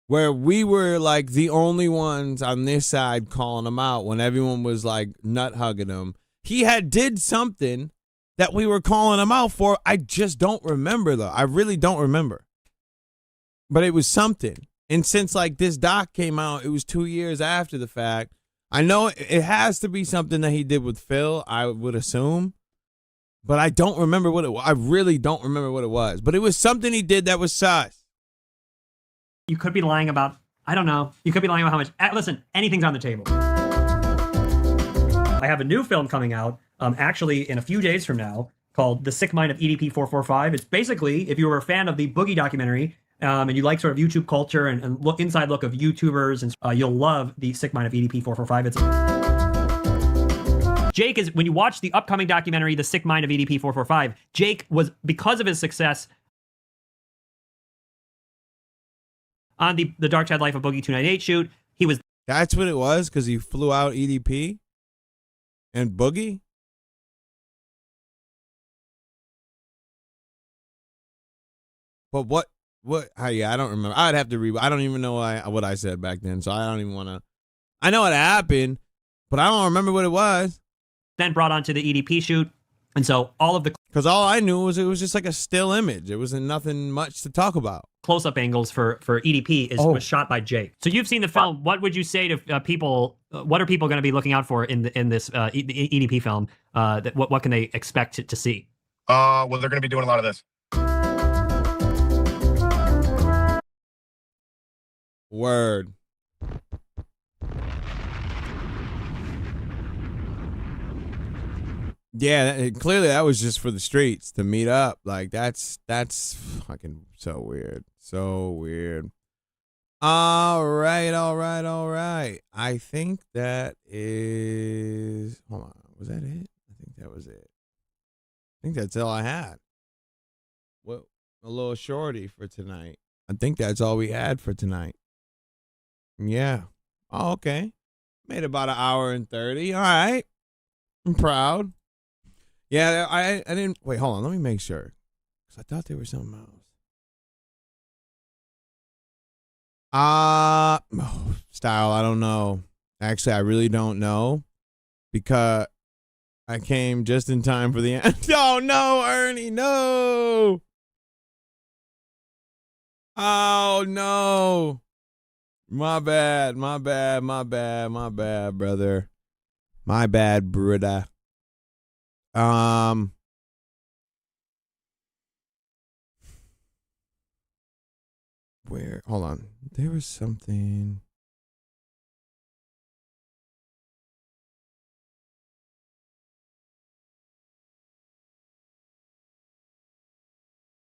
where we were like the only ones on this side calling him out when everyone was like nut hugging him. He had did something that we were calling him out for. I just don't remember though. I really don't remember. But it was something. And since like this doc came out, it was 2 years after the fact. I know it has to be something that he did with Phil, I would assume. But I don't remember what it was. I really don't remember what it was. But it was something he did that was sus. you could be lying about. I don't know. You could be lying about how much. Listen, anything's on the table. I have a new film coming out, actually in a few days from now, called The Sick Mind of EDP 445. It's basically, if you were a fan of the Boogie documentary, and you like sort of YouTube culture and inside look of YouTubers, and you'll love The Sick Mind of EDP 445. Jake is, when you watch the upcoming documentary, The Sick Mind of EDP 445, Jake was, because of his success on the Dark Side Life of Boogie 298 shoot, he was... That's what it was, because he flew out EDP and Boogie? But what, yeah, I don't remember. I'd have to I don't even know what I said back then, so I don't even want to. I know what happened, but I don't remember what it was. Then brought onto the EDP shoot, and so all of the... Because all I knew was it was just like a still image. It wasn't nothing much to talk about. Close-up angles for EDP was shot by Jake. So you've seen the film. What would you say to people? What are people going to be looking out for in this EDP film? What can they expect to see? Well, they're going to be doing a lot of this. Word. Yeah, clearly that was just for the streets to meet up. Like that's fucking so weird. So weird. All right. I think that is, hold on. Was that it? I think that was it. I think that's all I had. Well, a little shorty for tonight. I think that's all we had for tonight. Yeah. Oh, okay. Made about 1:30. All right. I'm proud. Yeah, I didn't. Wait, hold on. Let me make sure. Because I thought there was something else. Style, I don't know. Actually, I really don't know. Because I came just in time for the end. Oh, no, Ernie, no. Oh, no. My bad, brother. My bad, brother. Where? Hold on. There was something.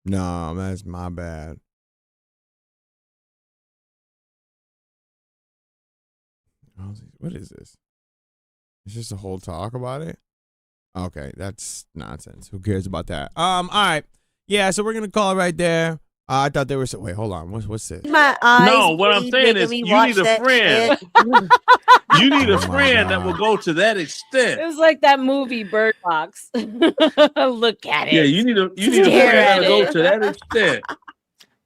No, that's my bad. What is this? It's just a whole talk about it? Okay, that's nonsense. Who cares about that? All right. Yeah, so we're gonna call it right there. I thought there was. Wait, hold on. What's this? My eyes. No, what I'm saying is, you need a friend. You need a friend that will go to that extent. It was like that movie Bird Box. Look at it. Yeah, you need a friend that'll go to that extent.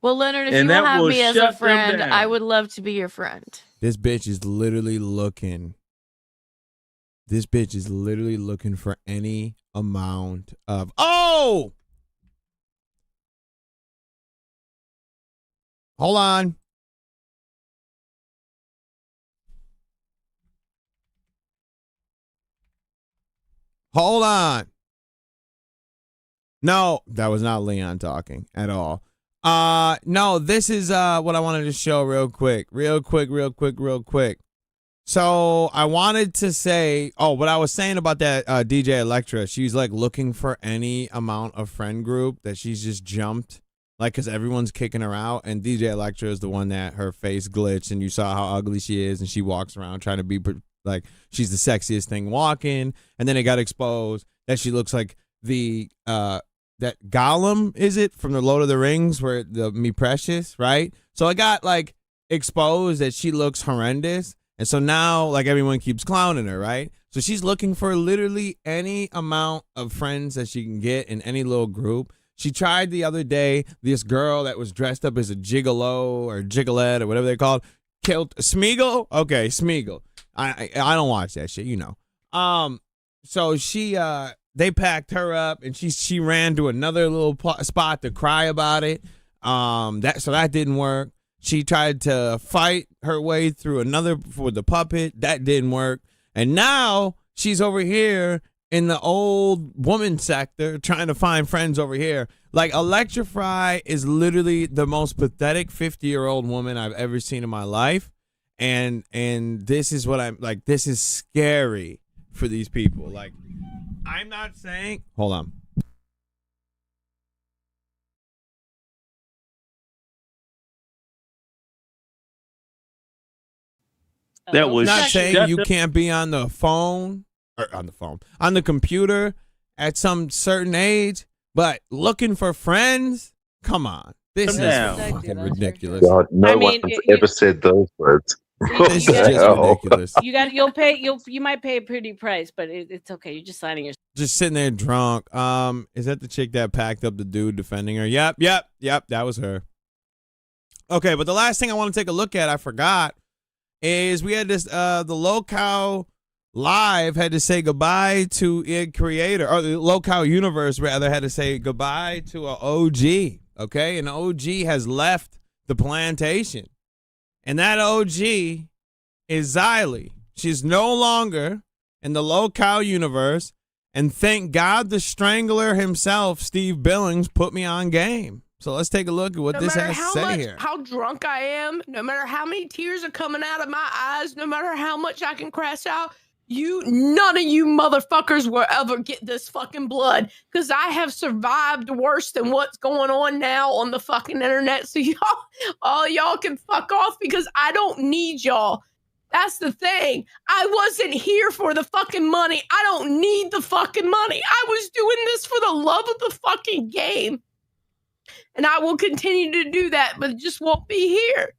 Well, Leonard, if And you will that have will me as a shut them friend, down. I would love to be your friend. This bitch is literally looking. This bitch is literally looking for any amount of. Oh! Hold on. Hold on. No, that was not Leon talking at all. No, this is what I wanted to show real quick. So I wanted to say, what I was saying about that DJ Electra, she's like looking for any amount of friend group that she's just jumped, like, because everyone's kicking her out. And DJ Electra is the one that her face glitched and you saw how ugly she is. And she walks around trying to be like she's the sexiest thing walking. And then it got exposed that she looks like the that Gollum, is it, from the Lord of the Rings, where the Me Precious, right? So it got like exposed that she looks horrendous. And so now, like, everyone keeps clowning her, right? So she's looking for literally any amount of friends that she can get in any little group. She tried the other day, this girl that was dressed up as a gigolo or gigolette or whatever they're called, killed Smeagol. Okay, Smeagol. I don't watch that shit, you know. So she they packed her up and she ran to another little spot to cry about it. That didn't work. She tried to fight her way through another for the puppet. That didn't work. And now she's over here in the old woman sector trying to find friends over here. Like, Electrify is literally the most pathetic 50-year-old woman I've ever seen in my life. And this is what I'm like, this is scary for these people. Like, I'm not saying, hold on. That was not saying you can't be on the phone or on the computer at some certain age, but looking for friends, come on, this is fucking ridiculous. God, no one's ever said those words. This is just ridiculous. You might pay a pretty price, but it's okay. You're just signing your. Just sitting there drunk. Is that the chick that packed up the dude defending her? Yep. That was her. Okay, but the last thing I want to take a look at, I forgot, is we had this the Locale Live had to say goodbye to a creator, or the Locale Universe rather had to say goodbye to an OG. Okay, an OG has left the plantation, and that OG is Xylee. She's no longer in the Locale Universe, and thank God the Strangler himself, Steve Billings, put me on game. So let's take a look at what this has to say here. How drunk I am, no matter how many tears are coming out of my eyes, no matter how much I can crash out, none of you motherfuckers will ever get this fucking blood, because I have survived worse than what's going on now on the fucking internet. So all y'all can fuck off, because I don't need y'all. That's the thing. I wasn't here for the fucking money. I don't need the fucking money. I was doing this for the love of the fucking game. And I will continue to do that, but it just won't be here.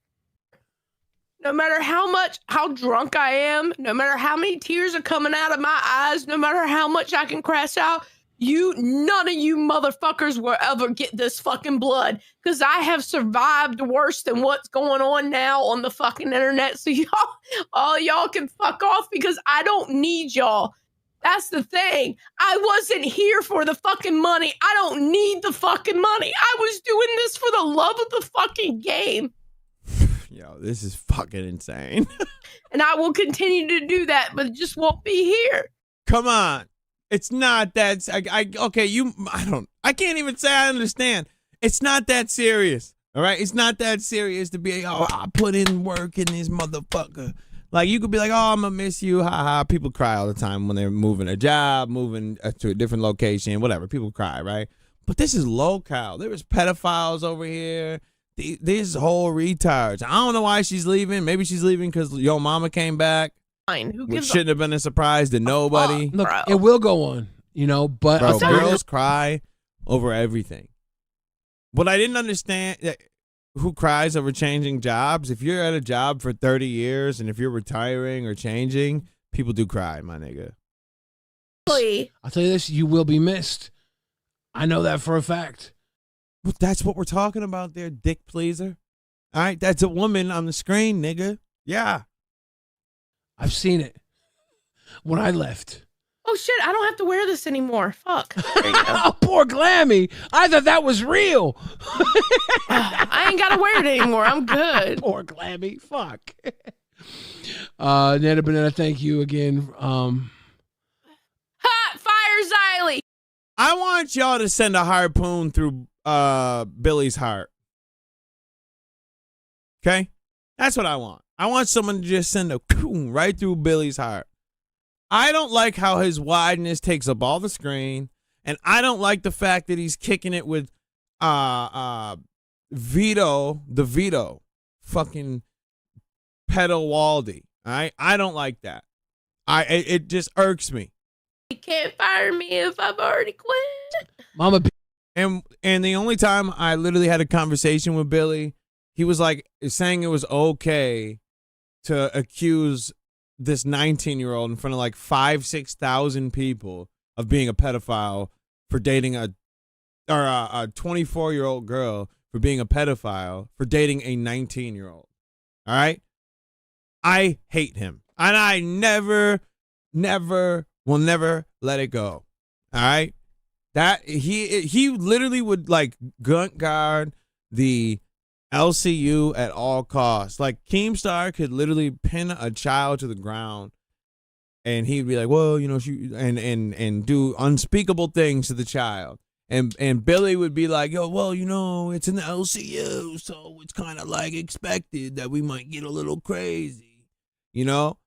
No matter how drunk I am, no matter how many tears are coming out of my eyes, no matter how much I can crash out, none of you motherfuckers will ever get this fucking blood, because I have survived worse than what's going on now on the fucking internet. So all y'all can fuck off, because I don't need y'all. That's the thing. I wasn't here for the fucking money. I don't need the fucking money. I was doing this for the love of the fucking game. Yo, this is fucking insane. And I will continue to do that, but it just won't be here. Come on. It's not that. I can't even say I understand. It's not that serious. All right? It's not that serious to be, I put in work in this motherfucker. Like, you could be like, I'm going to miss you. Ha ha. People cry all the time when they're moving a job, moving to a different location, whatever. People cry, right? But this is Locale. There was pedophiles over here. These whole retards. I don't know why she's leaving. Maybe she's leaving because Yo Mama came back. Which shouldn't have been a surprise to nobody. Look, it will go on, but bro, girls cry over everything. What I didn't understand, who cries over changing jobs? If you're at a job for 30 years and if you're retiring or changing, people do cry, my nigga. I'll tell you this, you will be missed. I know that for a fact. Well, that's what we're talking about there, dick pleaser. All right, that's a woman on the screen, nigga. Yeah. I've seen it when I left. Oh shit! I don't have to wear this anymore. Fuck. Oh, poor Glammy. I thought that was real. I ain't gotta wear it anymore. I'm good. Poor Glammy. Fuck. Nana Banana, thank you again. Hot fire, Xylee. I want y'all to send a harpoon through Billy's heart. Okay? That's what I want. I want someone to just send a coon right through Billy's heart. I don't like how his wideness takes up all the screen, and I don't like the fact that he's kicking it with Vito, fucking pedo Waldy. All right? I don't like that. It just irks me. You can't fire me if I've already quit. Mama. And the only time I literally had a conversation with Billy, he was like saying it was okay to accuse this 19-year-old in front of like 6,000 people of being a pedophile for dating a 24-year-old girl for being a pedophile for dating a 19-year-old. All right? I hate him. And I will never let it go. All right? That he literally would like gunt guard the LCU at all costs. Like Keemstar could literally pin a child to the ground and he'd be like, well, you know, she and do unspeakable things to the child. And Billy would be like, yo, well, you know, it's in the LCU, so it's kind of like expected that we might get a little crazy. You know?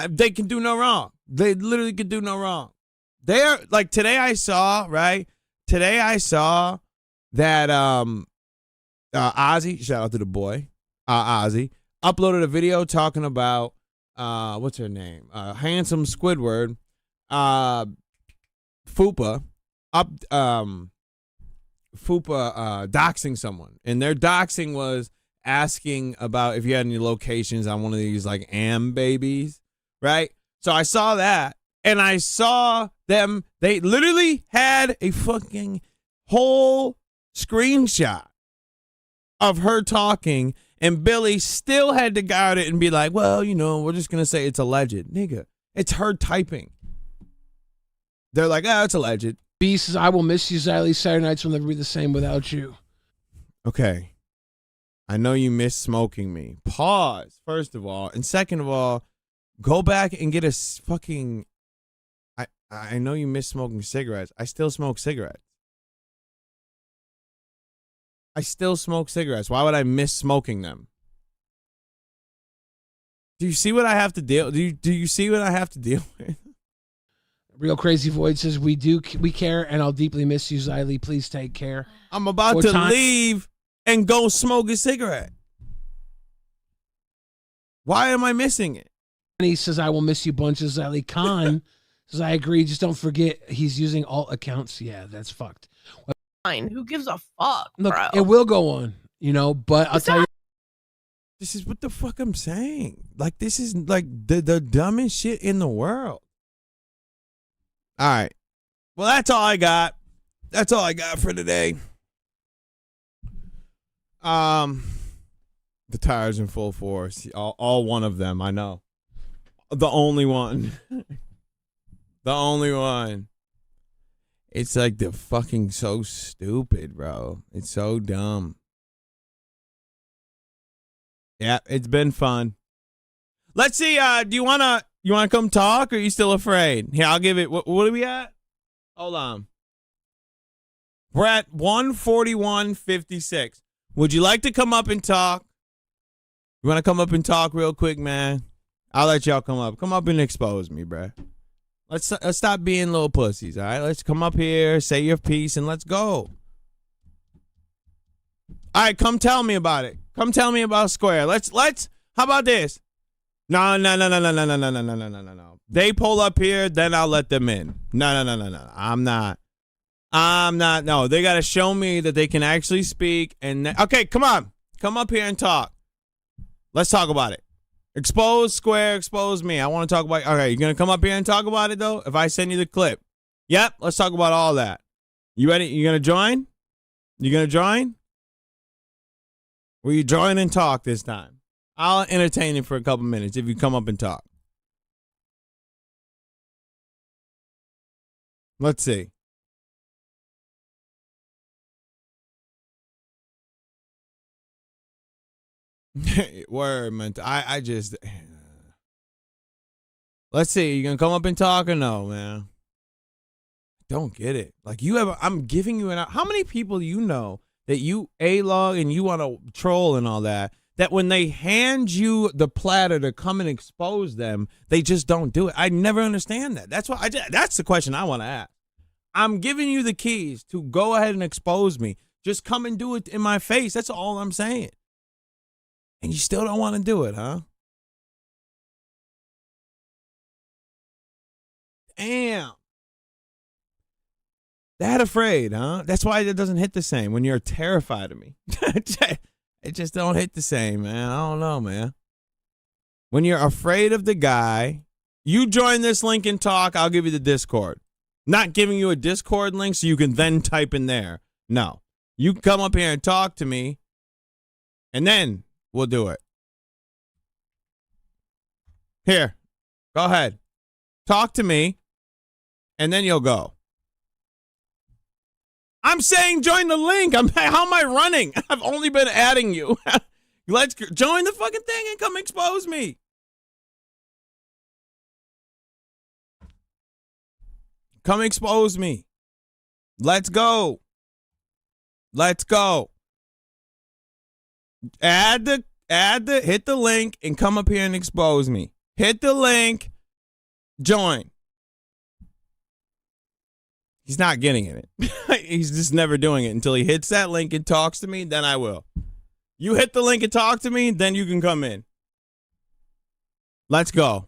They can do no wrong. They literally could do no wrong. They are like today I saw that Ozzy, shout out to the boy, Ozzy, uploaded a video talking about what's her name? Handsome Squidward, Fupa doxing someone. And their doxing was asking about if you had any locations on one of these like babies, right? So I saw that, and I saw them, they literally had a fucking whole screenshot of her talking, and Billy still had to guard it and be like, well, you know, we're just going to say it's alleged. Nigga, it's her typing. They're like, it's alleged. B says, I will miss you, Xylee. Saturday nights will never be the same without you. Okay. I know you miss smoking me. Pause, first of all. And second of all, go back and get a fucking... I know you miss smoking cigarettes. I still smoke cigarettes. Why would I miss smoking them? Do you see what I have to deal? Do you see what I have to deal with? Real Crazy Void says, we care, and I'll deeply miss you, Xylee. Please take care. I'm about to leave and go smoke a cigarette. Why am I missing it? And he says, I will miss you bunches, Xylee. Khan says, I agree. Just don't forget he's using alt accounts. Yeah, that's fucked. Fine. Who gives a fuck, Look, bro? it will go on, you know, but I'll tell you. This is what the fuck I'm saying. Like, this is like the dumbest shit in the world. All right. Well, that's all I got. That's all I got for today. The tires in full force. All one of them, I know. The only one. The only one. It's like the fucking so stupid, bro. It's so dumb. Yeah, it's been fun. Let's see. Do you wanna come talk, or are you still afraid? Here, I'll give it. What are we at? Hold on. We're at 141.56. Would you like to come up and talk? You want to come up and talk real quick, man? I'll let y'all come up. Come up and expose me, bruh. Let's stop being little pussies, all right? Let's come up here, say your piece, and let's go. All right, come tell me about it. Come tell me about Square. Let's. How about this? No. They pull up here, then I'll let them in. No. I'm not. No, they got to show me that they can actually speak. Okay, come on. Come up here and talk. Let's talk about it. Expose Square, expose me. I want to talk about... Okay, you going to come up here and talk about it, though? If I send you the clip. Yep, let's talk about all that. You ready? You going to join? You gonna join? Will you join and talk this time? I'll entertain you for a couple minutes if you come up and talk. Let's see. Word, man. I just. Let's see. You gonna come up and talk or no, man? Don't get it. Like you have. I'm giving you an. How many people do you know that you A-log and you want to troll and all that? That when they hand you the platter to come and expose them, they just don't do it. I never understand that. That's why. That's the question I want to ask. I'm giving you the keys to go ahead and expose me. Just come and do it in my face. That's all I'm saying. And you still don't want to do it, huh? Damn. That afraid, huh? That's why it doesn't hit the same when you're terrified of me. It just don't hit the same, man. I don't know, man. When you're afraid of the guy, you join this link and talk, I'll give you the Discord. Not giving you a Discord link so you can then type in there. No. You come up here and talk to me, and then we'll do it. Here. Go ahead. Talk to me, and then you'll go. I'm saying join the link. How am I running? I've only been adding you. Let's join the fucking thing and come expose me. Come expose me. Let's go. Let's go. Hit the link and come up here and expose me. Hit the link. Join. He's not getting it. He's just never doing it until he hits that link and talks to me. Then I will. You hit the link and talk to me, then you can come in. Let's go.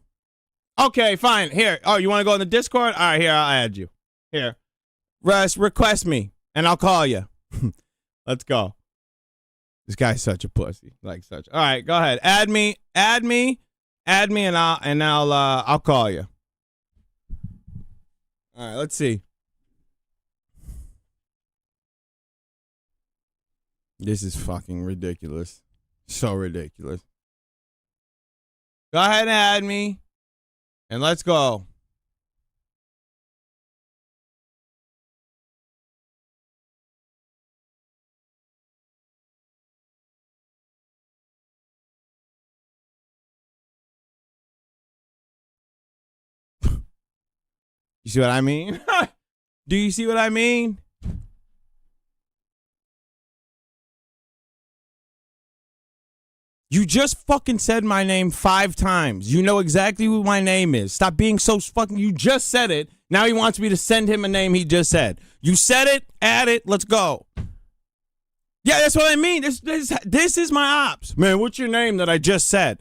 Okay, fine. Here. Oh, you want to go in the Discord? All right, here, I'll add you. Here. Request me, and I'll call you. Let's go. This guy's such a pussy. Like such. All right, go ahead. Add me, and I'll call you. All right, let's see. This is fucking ridiculous. So ridiculous. Go ahead and add me. And let's go. You see what I mean? Do you see what I mean? You just fucking said my name 5 times. You know exactly who my name is. Stop being so fucking... You just said it. Now he wants me to send him a name he just said. You said it. Add it. Let's go. Yeah, that's what I mean. This is my ops. Man, what's your name that I just said?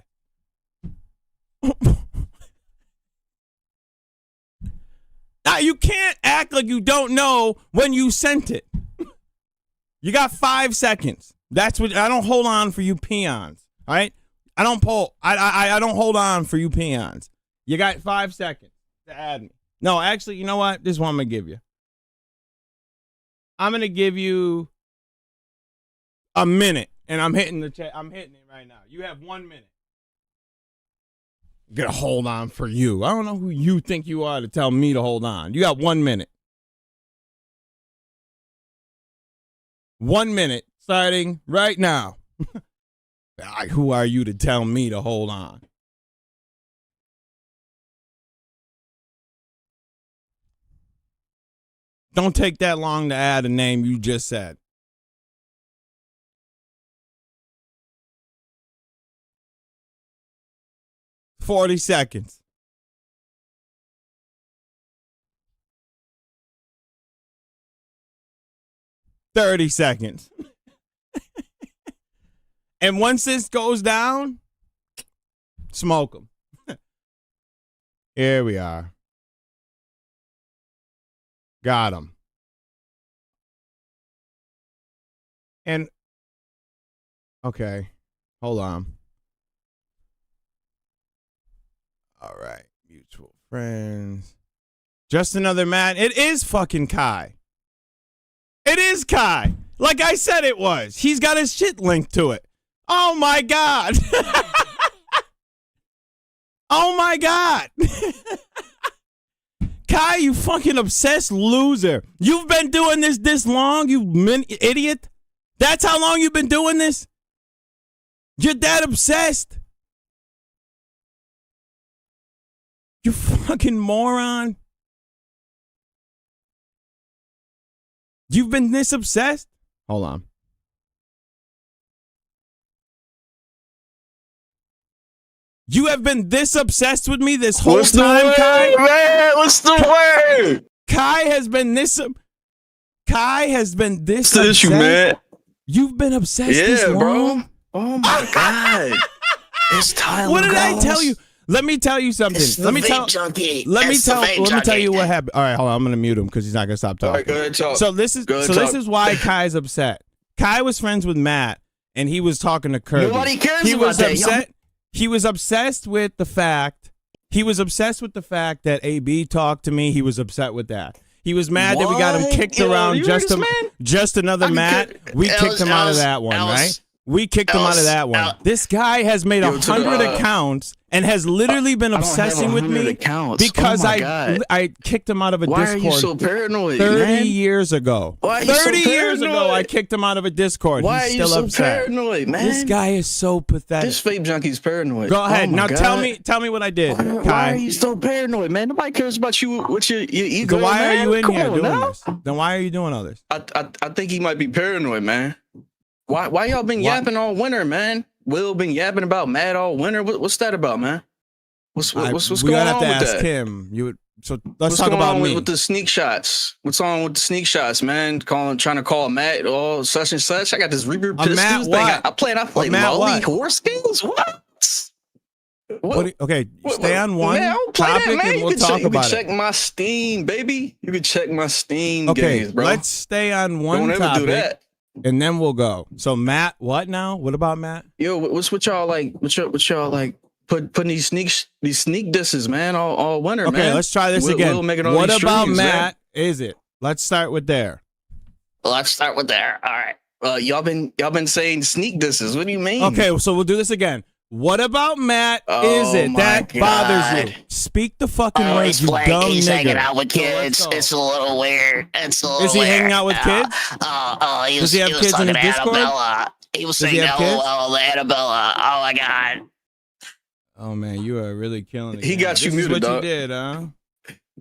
Now, you can't act like you don't know when you sent it. You got 5 seconds. That's what... I don't hold on for you peons. All right, I don't hold on for you peons. You got 5 seconds to add me. No, actually, you know what? This is what I'm gonna give you. I'm gonna give you a minute, and I'm hitting the chat. I'm hitting it right now. You have 1 minute. I'm gonna hold on for you. I don't know who you think you are to tell me to hold on. You got 1 minute. 1 minute starting right now. Who are you to tell me to hold on? Don't take that long to add a name you just said. $40 seconds. $30 seconds. And once this goes down, smoke them. Here we are. Got him. And, okay, hold on. All right, mutual friends. Just another man. It is fucking Kai. It is Kai. Like I said it was. He's got his shit linked to it. Oh my God. Oh my God. Kai, you fucking obsessed loser. You've been doing this long, you idiot. That's how long you've been doing this? You're that obsessed? You fucking moron. You've been this obsessed? Hold on. You have been this obsessed with me this whole time, Kai? Man, what's the word? Kai has been this What's the issue, man? You've been obsessed this long? Bro. Oh my God. It's time. What did I tell you? Let me tell you something. Let me tell you what happened. All right, hold on. I'm gonna mute him because he's not gonna stop talking. All right, go ahead, talk. So this is why Kai's upset. Kai was friends with Matt, and he was talking to Kirby. Nobody cares he about was that. upset. He was obsessed with the fact. He was obsessed with the fact that AB talked to me. He was upset with that. He was mad that we got him kicked around just another Matt. We kicked him out of that one, right? We kicked him out of that one. This guy has made 100 accounts and has literally been obsessing with me because I kicked him out of a Discord. Why are you so paranoid, 30 years ago. Why are you so 30 years paranoid? ago, I kicked him out of a Discord. Why He's are you still so upset. paranoid, man? This guy is so pathetic. This vape junkie's paranoid. Go ahead. Oh my Now God. tell me what I did, Why Kai. are you so paranoid, man? Nobody cares about you with your ego. So why man. are you in Come here on doing now. this? Then why are you doing all this? I think he might be paranoid, man. Why y'all been yapping all winter, man? Will been yapping about Matt all winter. What's that about, man? What's going on with that? We gotta have to ask him. So let's talk about me. With the sneak shots. What's on with the sneak shots, man? Trying to call Matt all such and such. I got this Reaper Pistols Matt thing. what? I played Matt Molly what? horse games. What? Okay, stay on one Man, I don't play topic that, man. and we'll talk you about can check it. my Steam, baby. You can check my Steam Okay, games, bro. let's stay on one Don't ever topic do that. and then we'll go. So Matt, what now? What about Matt? Yo, what's with y'all like? What y'all like? Putting these sneak disses, man, all winter, Okay, man. let's try this again. What about Matt? Is it? Let's start with there. Let's start with there. All right. Y'all been saying sneak disses. What do you mean? Okay, so we'll do this again. What about Matt? Is it my that bothers you? Speak the fucking words, you dumb nigga. He's hanging out with kids. It's a little weird. It's a little Is he weird. hanging out with kids? Does he have kids in his Discord? Annabella. He was Does he singing have kids? Annabella. Oh my God. Oh man, you are really killing it. He got you This is muted, what dog. you did, huh?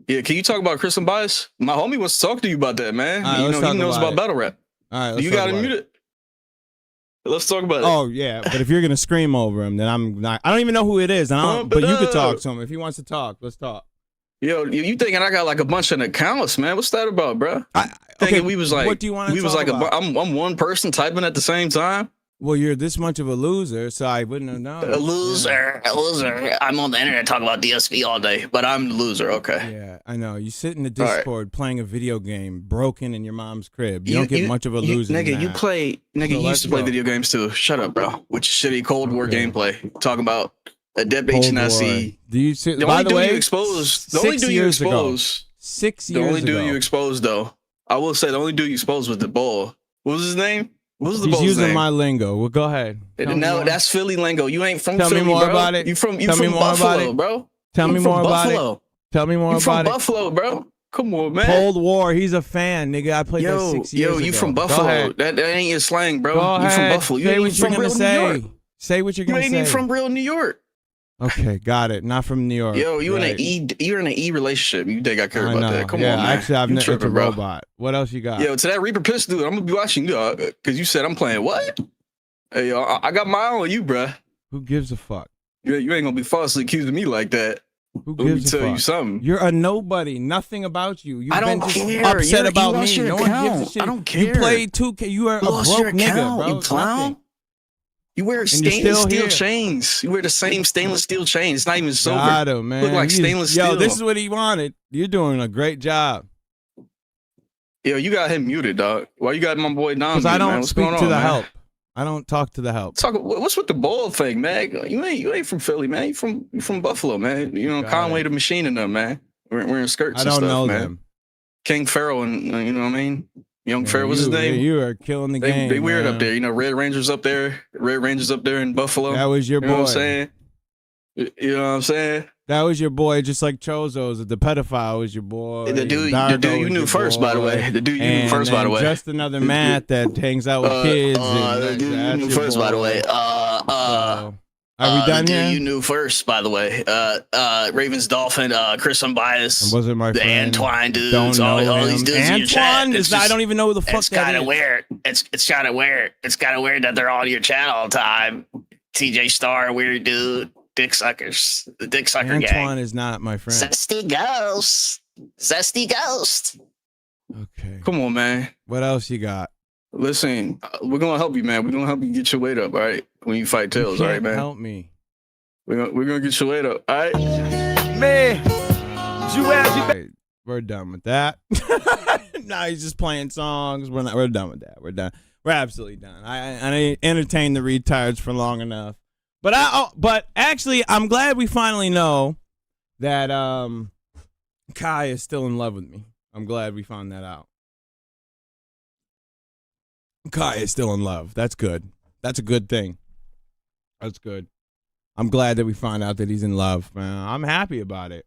Yeah, can you talk about Chris and Bias? My homie wants to talk to you about that, man. All right, You let's know, talk he knows about about it. battle rap. All right, let's You talk got him about it. muted. Let's talk about it. Oh yeah, but if you're gonna scream over him, then I'm not. I don't even know who it is. But you could talk to him if he wants to talk. Let's talk. Yo, you thinking I got like a bunch of accounts, man? What's that about, bro? Okay, Thinking we was like, what do you want to we was talk like about? I'm one person typing at the same time. Well, you're this much of a loser, so I wouldn't have known. A loser. I'm on the internet talking about DSV all day, but I'm the loser. Okay. Yeah, I know. You sit in the All right. Discord playing a video game broken in your mom's crib. You don't get much of a loser. Nigga, than you that. play. Nigga, So you used to play let's go. video games too. Shut up, bro. With your shitty Cold War gameplay. Talking about Adept Cold HNIC. War. Do you see? The by only the dude way, you exposed. The 6 only dude you years ago. exposed. 6 The years only ago. dude you exposed, though. I will say the only dude you exposed was the bull. What was his name? What was the He's bull's using name? my lingo. Well, go ahead. Tell me No, more. that's Philly lingo. You ain't from Tell me Philly, more bro. about it. You from Tell me more about Buffalo, it. bro. Tell me You from more about Buffalo. it. Tell me more You from about it. Buffalo, bro. Come on, man. Cold War. He's a fan, nigga. I played that Yo, 6 years ago. you from Go Buffalo. ahead. That ain't your slang, bro. Go You from ahead. Buffalo. You Say ain't what you're from gonna real say. New York. Say what you're You gonna ain't say. even from real New York. Okay, got it. Not from New York. Yo, you Right. you're in an E relationship. You think I care I about know. that? Come yeah, on, man. actually, I've You never tripping, a bro. robot. What else you got? Yo, to that Reaper Piss dude, I'm gonna be watching you, because you said I'm playing what? Hey, yo, I got my eye on you, bruh. Who gives a fuck? You ain't gonna be falsely accusing me like that. Who Let me gives a tell fuck? you something. You're a nobody. Nothing about you. You've I don't been just care. upset You about lost me. your No one gives a account. shit. I don't You care. played 2K. You are a Lost broke your nigga, account, bro. you clown. Nothing. You wear you're stainless still steel here. chains. You wear the same stainless steel chain. It's not even silver. Got him, man. Look like He's- stainless steel. Yo, this is what he wanted. You're doing a great job. Yo, you got him muted, dog. Why you got my boy Dom? Because I muted, man? don't What's speak going to on, the man? help. I don't talk to the help. What's with the ball thing, man? You ain't from Philly, man. You from Buffalo, man. You know Got Conway it. the Machine and them, man. We're in skirts. I and don't stuff, know man. them. King Pharaoh and you know what I mean. Young Fair was his name. You are killing the game. They weird man. up there. You know, Red Rangers up there in Buffalo. That was your boy. You know what I'm saying? You know what I'm saying? That was your boy, just like Chozo's. The pedophile was your boy. The dude you knew first, by the way. The dude you knew first, by the way. Just another Matt that hangs out with kids. The dude you knew first, by the way. Are we done the here? dude you knew first, by the way. Ravens Dolphin, Chris Unbiased. Wasn't my the friend. Antoine dudes. Don't know all him. these dudes in your chat. Antoine is. I don't even know who the fuck it's that kinda is. Weird. It's kind of weird. It's kind of weird that they're all on your chat all the time. TJ Star, weird dude. Dick suckers. The dick sucker gang. Antoine is not my friend. Zesty Ghost. Zesty Ghost. Okay. Come on, man. What else you got? Listen, we're gonna help you, man. We're gonna help you get your weight up, all right? When you fight Tails, all right, man? Help me. We're gonna get your weight up, all right? Man, right, we're done with that. Now he's just playing songs. We're done with that. We're done. We're absolutely done. I entertained the retards for long enough. But actually, I'm glad we finally know that Kai is still in love with me. I'm glad we found that out. Kai is still in love. That's good. That's a good thing. That's good. I'm glad that we found out that he's in love, man. I'm happy about it.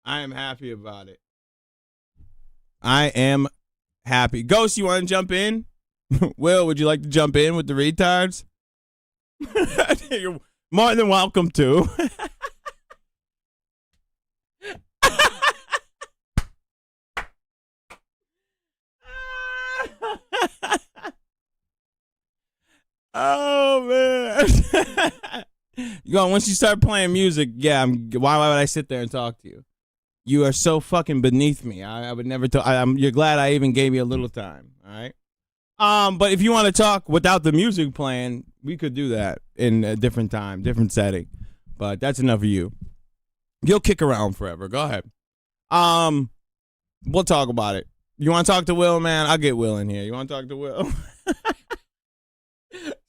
I am happy about it. I am happy. Ghost, you want to jump in? Will, would you like to jump in with the retards? You're more than welcome to. Oh man. Once you start playing music, yeah, why would I sit there and talk to you? You are so fucking beneath me. I would never talk. You're glad I even gave you a little time, all right? But if you want to talk without the music playing, we could do that in a different time, different setting. But that's enough of you. You'll kick around forever. Go ahead. We'll talk about it. You want to talk to Will, man? I'll get Will in here. You want to talk to Will?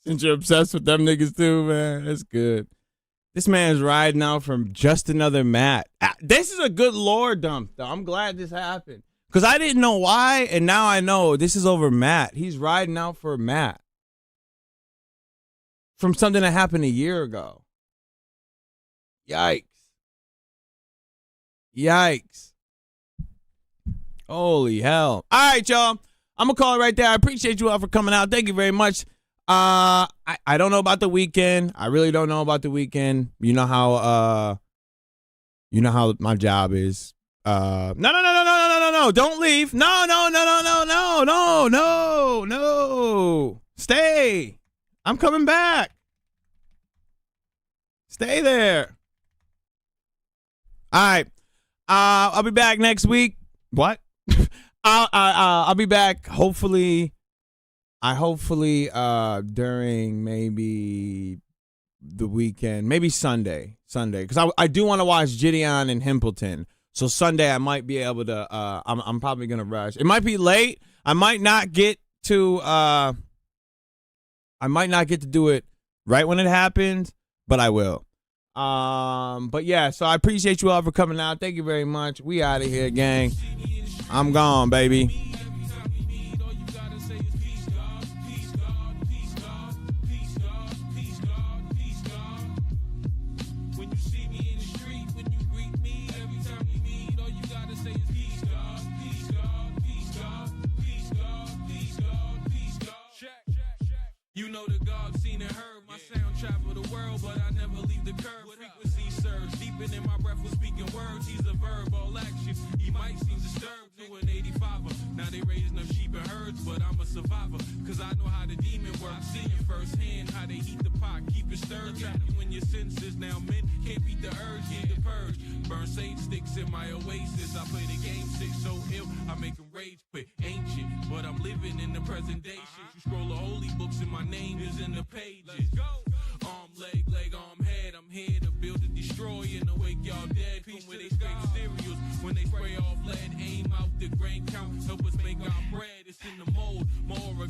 Since you're obsessed with them niggas too, man. That's good. This man's riding out from just another Matt. This is a good lore dump, though. I'm glad this happened. Because I didn't know why, and now I know this is over Matt. He's riding out for Matt. From something that happened a year ago. Yikes. Yikes. Holy hell. All right, y'all. I'm going to call it right there. I appreciate you all for coming out. Thank you very much. I don't know about the weekend. I really don't know about the weekend. You know how my job is. No. Don't leave. No. Stay. I'm coming back. Stay there. All right. I'll be back next week. What? I'll be back hopefully during maybe the weekend, maybe Sunday, because I do want to watch Gideon and Himpleton. So Sunday I might be able to. I'm probably gonna rush. It might be late. I might not get to do it right when it happens, but I will. But yeah. So I appreciate you all for coming out. Thank you very much. We out of here, gang. I'm gone, baby. You know the God seen and heard. My sound travel the world, but I never leave the curve. Frequency surge, deepen in my breath with speaking words. He's a verb, all action. He might seem disturbed to an 85er. Now they raising up sheep and herds, but I'm a survivor. Cause I know how the demon works. Seeing firsthand how they heat the pot, keep it stirred. Trapped you in your senses. Now men can't beat the urge, need the purge. Burn sage sticks in my oasis. I play the game sick so ill, I make them rage quit. Ancient, but I'm living in the present day shit. You scroll the holy books and my name is in the pages. Arm, leg, arm, head. I'm here to build and destroy and awake y'all dead. From where they scrape stereos, when they spray off lead, aim out the grain.